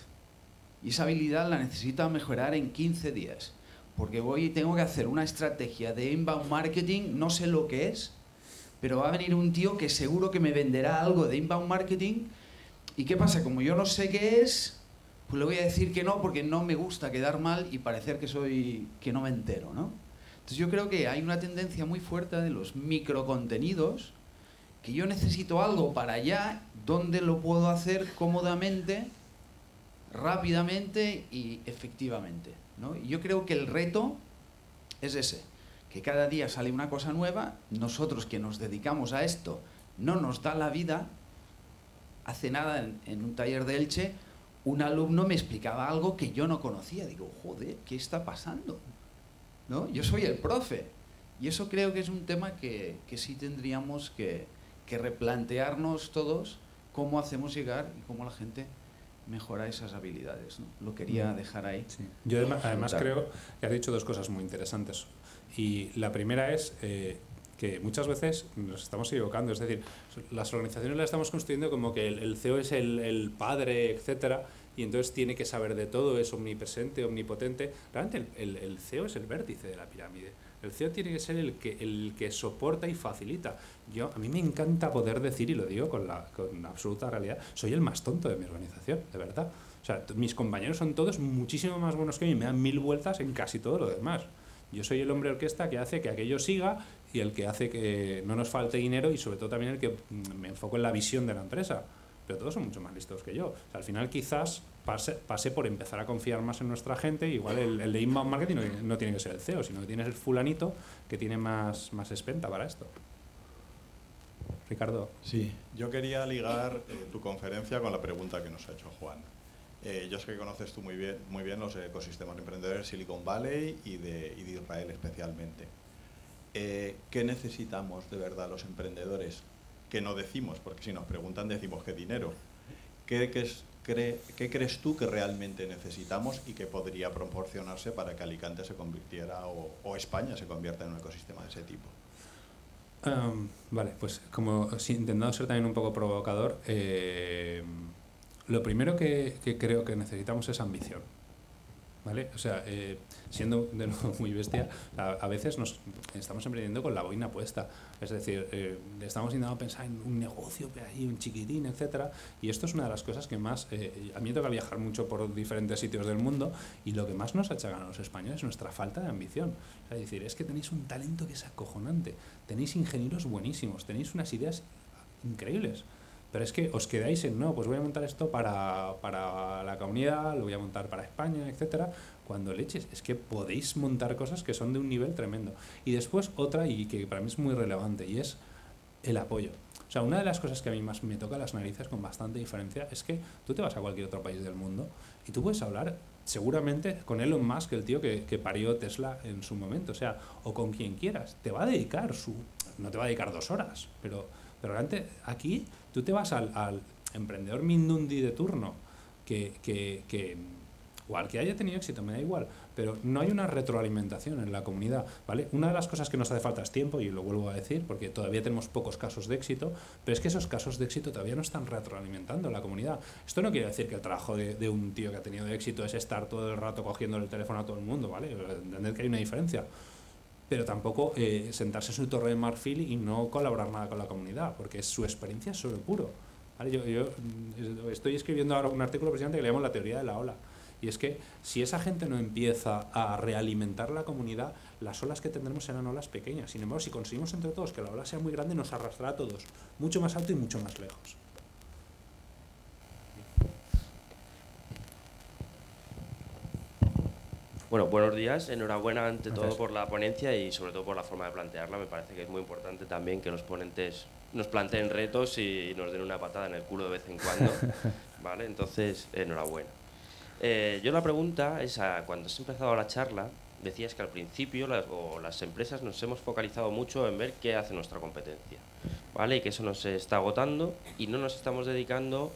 y esa habilidad la necesito mejorar en 15 días, porque tengo que hacer una estrategia de inbound marketing, no sé lo que es, pero va a venir un tío que seguro que me venderá algo de inbound marketing, y ¿qué pasa? Como yo no sé qué es, pues le voy a decir que no, porque no me gusta quedar mal y parecer que no me entero, ¿no? Entonces yo creo que hay una tendencia muy fuerte de los microcontenidos, que yo necesito algo para allá, donde lo puedo hacer cómodamente, rápidamente y efectivamente, ¿no? Y yo creo que el reto es ese, que cada día sale una cosa nueva, nosotros que nos dedicamos a esto no nos da la vida. Hace nada en un taller de Elche, un alumno me explicaba algo que yo no conocía. Digo, joder, ¿qué está pasando? ¿No? Yo soy el profe. Y eso creo que es un tema que sí tendríamos que replantearnos todos, cómo hacemos llegar y cómo la gente mejora esas habilidades, ¿no? Lo quería dejar ahí. Sí. Yo además creo que has dicho 2 cosas muy interesantes. Y la primera es que muchas veces nos estamos equivocando. Es decir, las organizaciones las estamos construyendo como que el CEO es el padre, etcétera, y entonces tiene que saber de todo, es omnipresente, omnipotente. Realmente el CEO es el vértice de la pirámide. El CEO tiene que ser el que soporta y facilita. A mí me encanta poder decir, y lo digo con absoluta realidad, soy el más tonto de mi organización, de verdad. O sea, mis compañeros son todos muchísimo más buenos que mí, me dan 1000 vueltas en casi todo lo demás. Yo soy el hombre orquesta que hace que aquello siga y el que hace que no nos falte dinero y sobre todo también el que me enfoco en la visión de la empresa. Pero todos son mucho más listos que yo. O sea, al final quizás pase por empezar a confiar más en nuestra gente. Igual el de inbound marketing no tiene que ser el CEO, sino que tienes el fulanito que tiene más espenta para esto. Ricardo. Sí, yo quería ligar tu conferencia con la pregunta que nos ha hecho Juan. Yo sé que conoces tú muy bien los ecosistemas emprendedores de Silicon Valley y de Israel especialmente. ¿Qué necesitamos de verdad los emprendedores? Que no decimos, porque si nos preguntan decimos que dinero. ¿Qué crees tú que realmente necesitamos y que podría proporcionarse para que Alicante se convirtiera o España se convierta en un ecosistema de ese tipo? Vale, pues como intentando ser también un poco provocador, lo primero que creo que necesitamos es ambición, ¿vale? O sea, siendo de nuevo muy bestia, a veces nos estamos emprendiendo con la boina puesta, es decir, estamos intentando pensar en un negocio ahí, un chiquitín, etcétera, y esto es una de las cosas que más, a mí me toca viajar mucho por diferentes sitios del mundo, y lo que más nos achacan a los españoles es nuestra falta de ambición. O sea, es decir, es que tenéis un talento que es acojonante, tenéis ingenieros buenísimos, tenéis unas ideas increíbles, pero es que os quedáis en, no, pues voy a montar esto para la comunidad, lo voy a montar para España, etcétera, cuando leches, es que podéis montar cosas que son de un nivel tremendo. Y después otra, y que para mí es muy relevante, y es el apoyo. O sea, una de las cosas que a mí más me toca las narices con bastante diferencia es que tú te vas a cualquier otro país del mundo y tú puedes hablar seguramente con Elon Musk, el tío que parió Tesla en su momento, o sea, o con quien quieras. Te va a dedicar no te va a dedicar 2 horas, pero realmente aquí tú te vas al emprendedor Mindundi de turno o al que haya tenido éxito, me da igual, pero no hay una retroalimentación en la comunidad, ¿vale? Una de las cosas que nos hace falta es tiempo, y lo vuelvo a decir, porque todavía tenemos pocos casos de éxito, pero es que esos casos de éxito todavía no están retroalimentando la comunidad. Esto no quiere decir que el trabajo de un tío que ha tenido éxito es estar todo el rato cogiendo el teléfono a todo el mundo, ¿vale? Entender que hay una diferencia. Pero tampoco sentarse en su torre de marfil y no colaborar nada con la comunidad, porque su experiencia es oro puro, ¿vale? Yo estoy escribiendo ahora un artículo precisamente que le llamo la teoría de la ola. Y es que si esa gente no empieza a realimentar la comunidad, las olas que tendremos serán olas pequeñas. Sin embargo, si conseguimos entre todos que la ola sea muy grande, nos arrastrará a todos mucho más alto y mucho más lejos. Bueno, buenos días. Enhorabuena ante todo por la ponencia y sobre todo por la forma de plantearla. Me parece que es muy importante también que los ponentes nos planteen retos y nos den una patada en el culo de vez en cuando, ¿vale? Entonces, enhorabuena. Yo la pregunta es, cuando has empezado la charla, decías que al principio las empresas nos hemos focalizado mucho en ver qué hace nuestra competencia, ¿vale? Y que eso nos está agotando y no nos estamos dedicando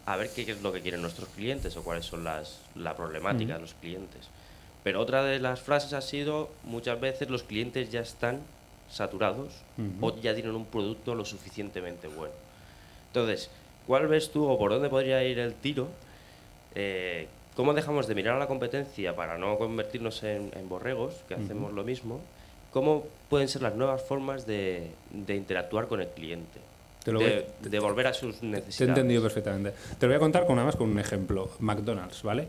a ver qué es lo que quieren nuestros clientes o cuáles son la problemática de los clientes. Pero otra de las frases ha sido, muchas veces los clientes ya están saturados o ya tienen un producto lo suficientemente bueno. Entonces, ¿cuál ves tú o por dónde podría ir el tiro? ¿Cómo dejamos de mirar a la competencia para no convertirnos en borregos, que hacemos lo mismo? ¿Cómo pueden ser las nuevas formas de interactuar con el cliente? De volver a sus necesidades. Te he entendido perfectamente. Te lo voy a contar con un ejemplo. McDonald's, ¿vale?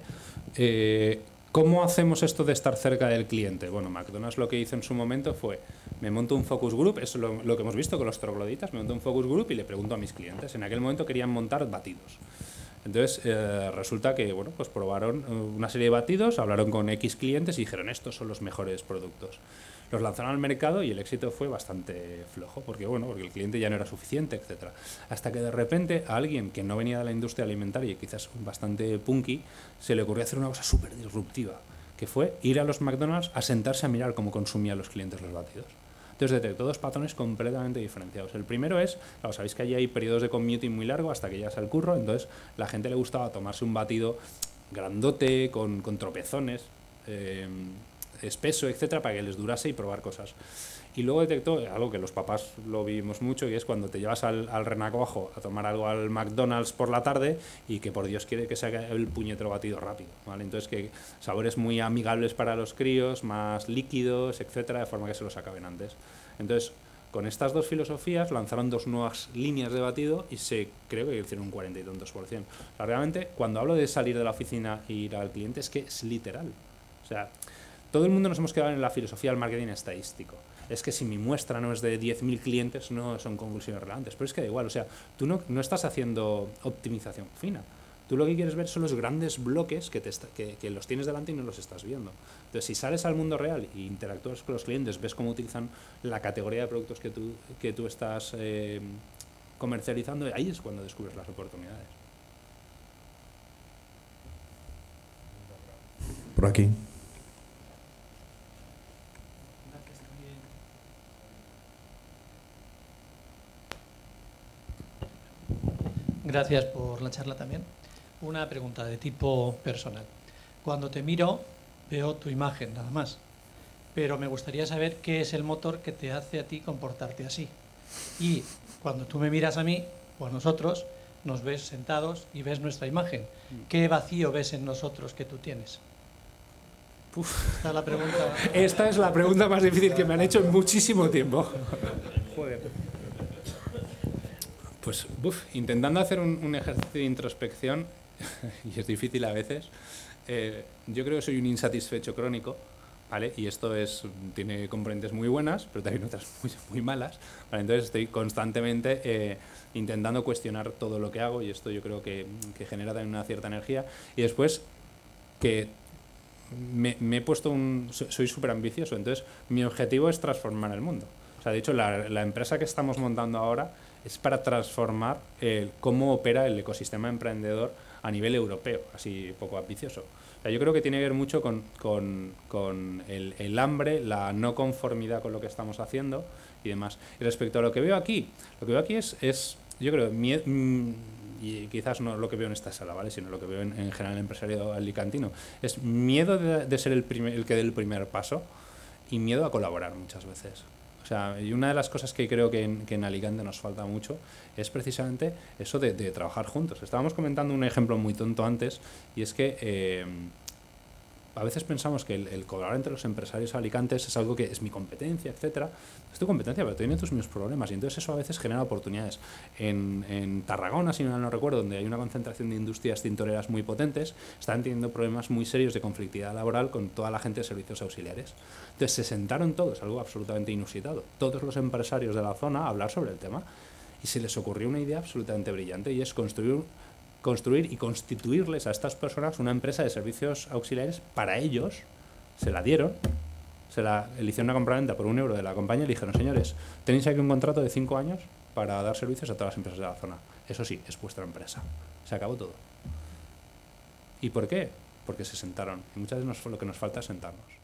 ¿Cómo hacemos esto de estar cerca del cliente? Bueno, McDonald's lo que hizo en su momento fue, me monto un focus group, eso es lo que hemos visto con los trogloditas, me monto un focus group y le pregunto a mis clientes. En aquel momento querían montar batidos. Entonces, resulta que, bueno, pues probaron una serie de batidos, hablaron con X clientes y dijeron, estos son los mejores productos. Los lanzaron al mercado y el éxito fue bastante flojo, porque el cliente ya no era suficiente, etcétera. Hasta que de repente a alguien que no venía de la industria alimentaria y quizás bastante punky, se le ocurrió hacer una cosa súper disruptiva, que fue ir a los McDonald's a sentarse a mirar cómo consumían los clientes los batidos. Entonces detectó 2 patrones completamente diferenciados. El primero es, claro, sabéis que allí hay periodos de commuting muy largo hasta que llegas al curro, entonces la gente le gustaba tomarse un batido grandote, con tropezones, espeso, etcétera, para que les durase y probar cosas. Y luego detectó algo que los papás lo vimos mucho, y es cuando te llevas al Renacuajo a tomar algo al McDonald's por la tarde y que por Dios quiere que se haga el puñetero batido rápido, ¿vale? Entonces que sabores muy amigables para los críos, más líquidos, etcétera, de forma que se los acaben antes. Entonces, con estas dos filosofías lanzaron 2 nuevas líneas de batido y creo que hicieron un 40 y tantos %. O sea, realmente, cuando hablo de salir de la oficina e ir al cliente, es que es literal. O sea, todo el mundo nos hemos quedado en la filosofía del marketing estadístico. Es que si mi muestra no es de 10.000 clientes, no son conclusiones relevantes. Pero es que da igual, o sea, tú no estás haciendo optimización fina. Tú lo que quieres ver son los grandes bloques que los tienes delante y no los estás viendo. Entonces, si sales al mundo real e interactúas con los clientes, ves cómo utilizan la categoría de productos que tú estás comercializando, ahí es cuando descubres las oportunidades. Por aquí. Gracias por la charla también. Una pregunta de tipo personal. Cuando te miro, veo tu imagen, nada más. Pero me gustaría saber qué es el motor que te hace a ti comportarte así. Y cuando tú me miras a mí o a nosotros, nos ves sentados y ves nuestra imagen. ¿Qué vacío ves en nosotros que tú tienes? Esta es la pregunta. Esta es la pregunta más difícil que me han hecho en muchísimo tiempo. Joder. Pues, intentando hacer un ejercicio de introspección, y es difícil a veces, yo creo que soy un insatisfecho crónico, ¿vale? Y esto tiene componentes muy buenas, pero también otras muy malas, ¿vale? Entonces estoy constantemente intentando cuestionar todo lo que hago, y esto yo creo que genera también una cierta energía. Y después, que me he puesto soy súper ambicioso, entonces mi objetivo es transformar el mundo. O sea, de hecho, la empresa que estamos montando ahora es para transformar cómo opera el ecosistema emprendedor a nivel europeo, así poco ambicioso. O sea, yo creo que tiene que ver mucho con el hambre, la no conformidad con lo que estamos haciendo y demás. Y respecto a lo que veo aquí es yo creo, y quizás no lo que veo en esta sala, ¿vale? Sino lo que veo en general en el empresariado alicantino, es miedo de ser el que dé el primer paso y miedo a colaborar muchas veces. O sea, y una de las cosas que creo que en Alicante nos falta mucho es precisamente eso de trabajar juntos. Estábamos comentando un ejemplo muy tonto antes, y es que a veces pensamos que el colaborar entre los empresarios alicantes es algo que es mi competencia, etcétera. Es tu competencia, pero tiene tus mismos problemas, y entonces eso a veces genera oportunidades. En Tarragona, si no recuerdo, donde hay una concentración de industrias tintoreras muy potentes, están teniendo problemas muy serios de conflictividad laboral con toda la gente de servicios auxiliares. Entonces se sentaron todos, algo absolutamente inusitado, todos los empresarios de la zona a hablar sobre el tema, y se les ocurrió una idea absolutamente brillante, y es construir y constituirles a estas personas una empresa de servicios auxiliares para ellos. Se la dieron, le hicieron una compraventa por €1 de la compañía y le dijeron: señores, tenéis aquí un contrato de 5 años para dar servicios a todas las empresas de la zona. Eso sí, es vuestra empresa. Se acabó todo. ¿Y por qué? Porque se sentaron. Y muchas veces lo que nos falta es sentarnos.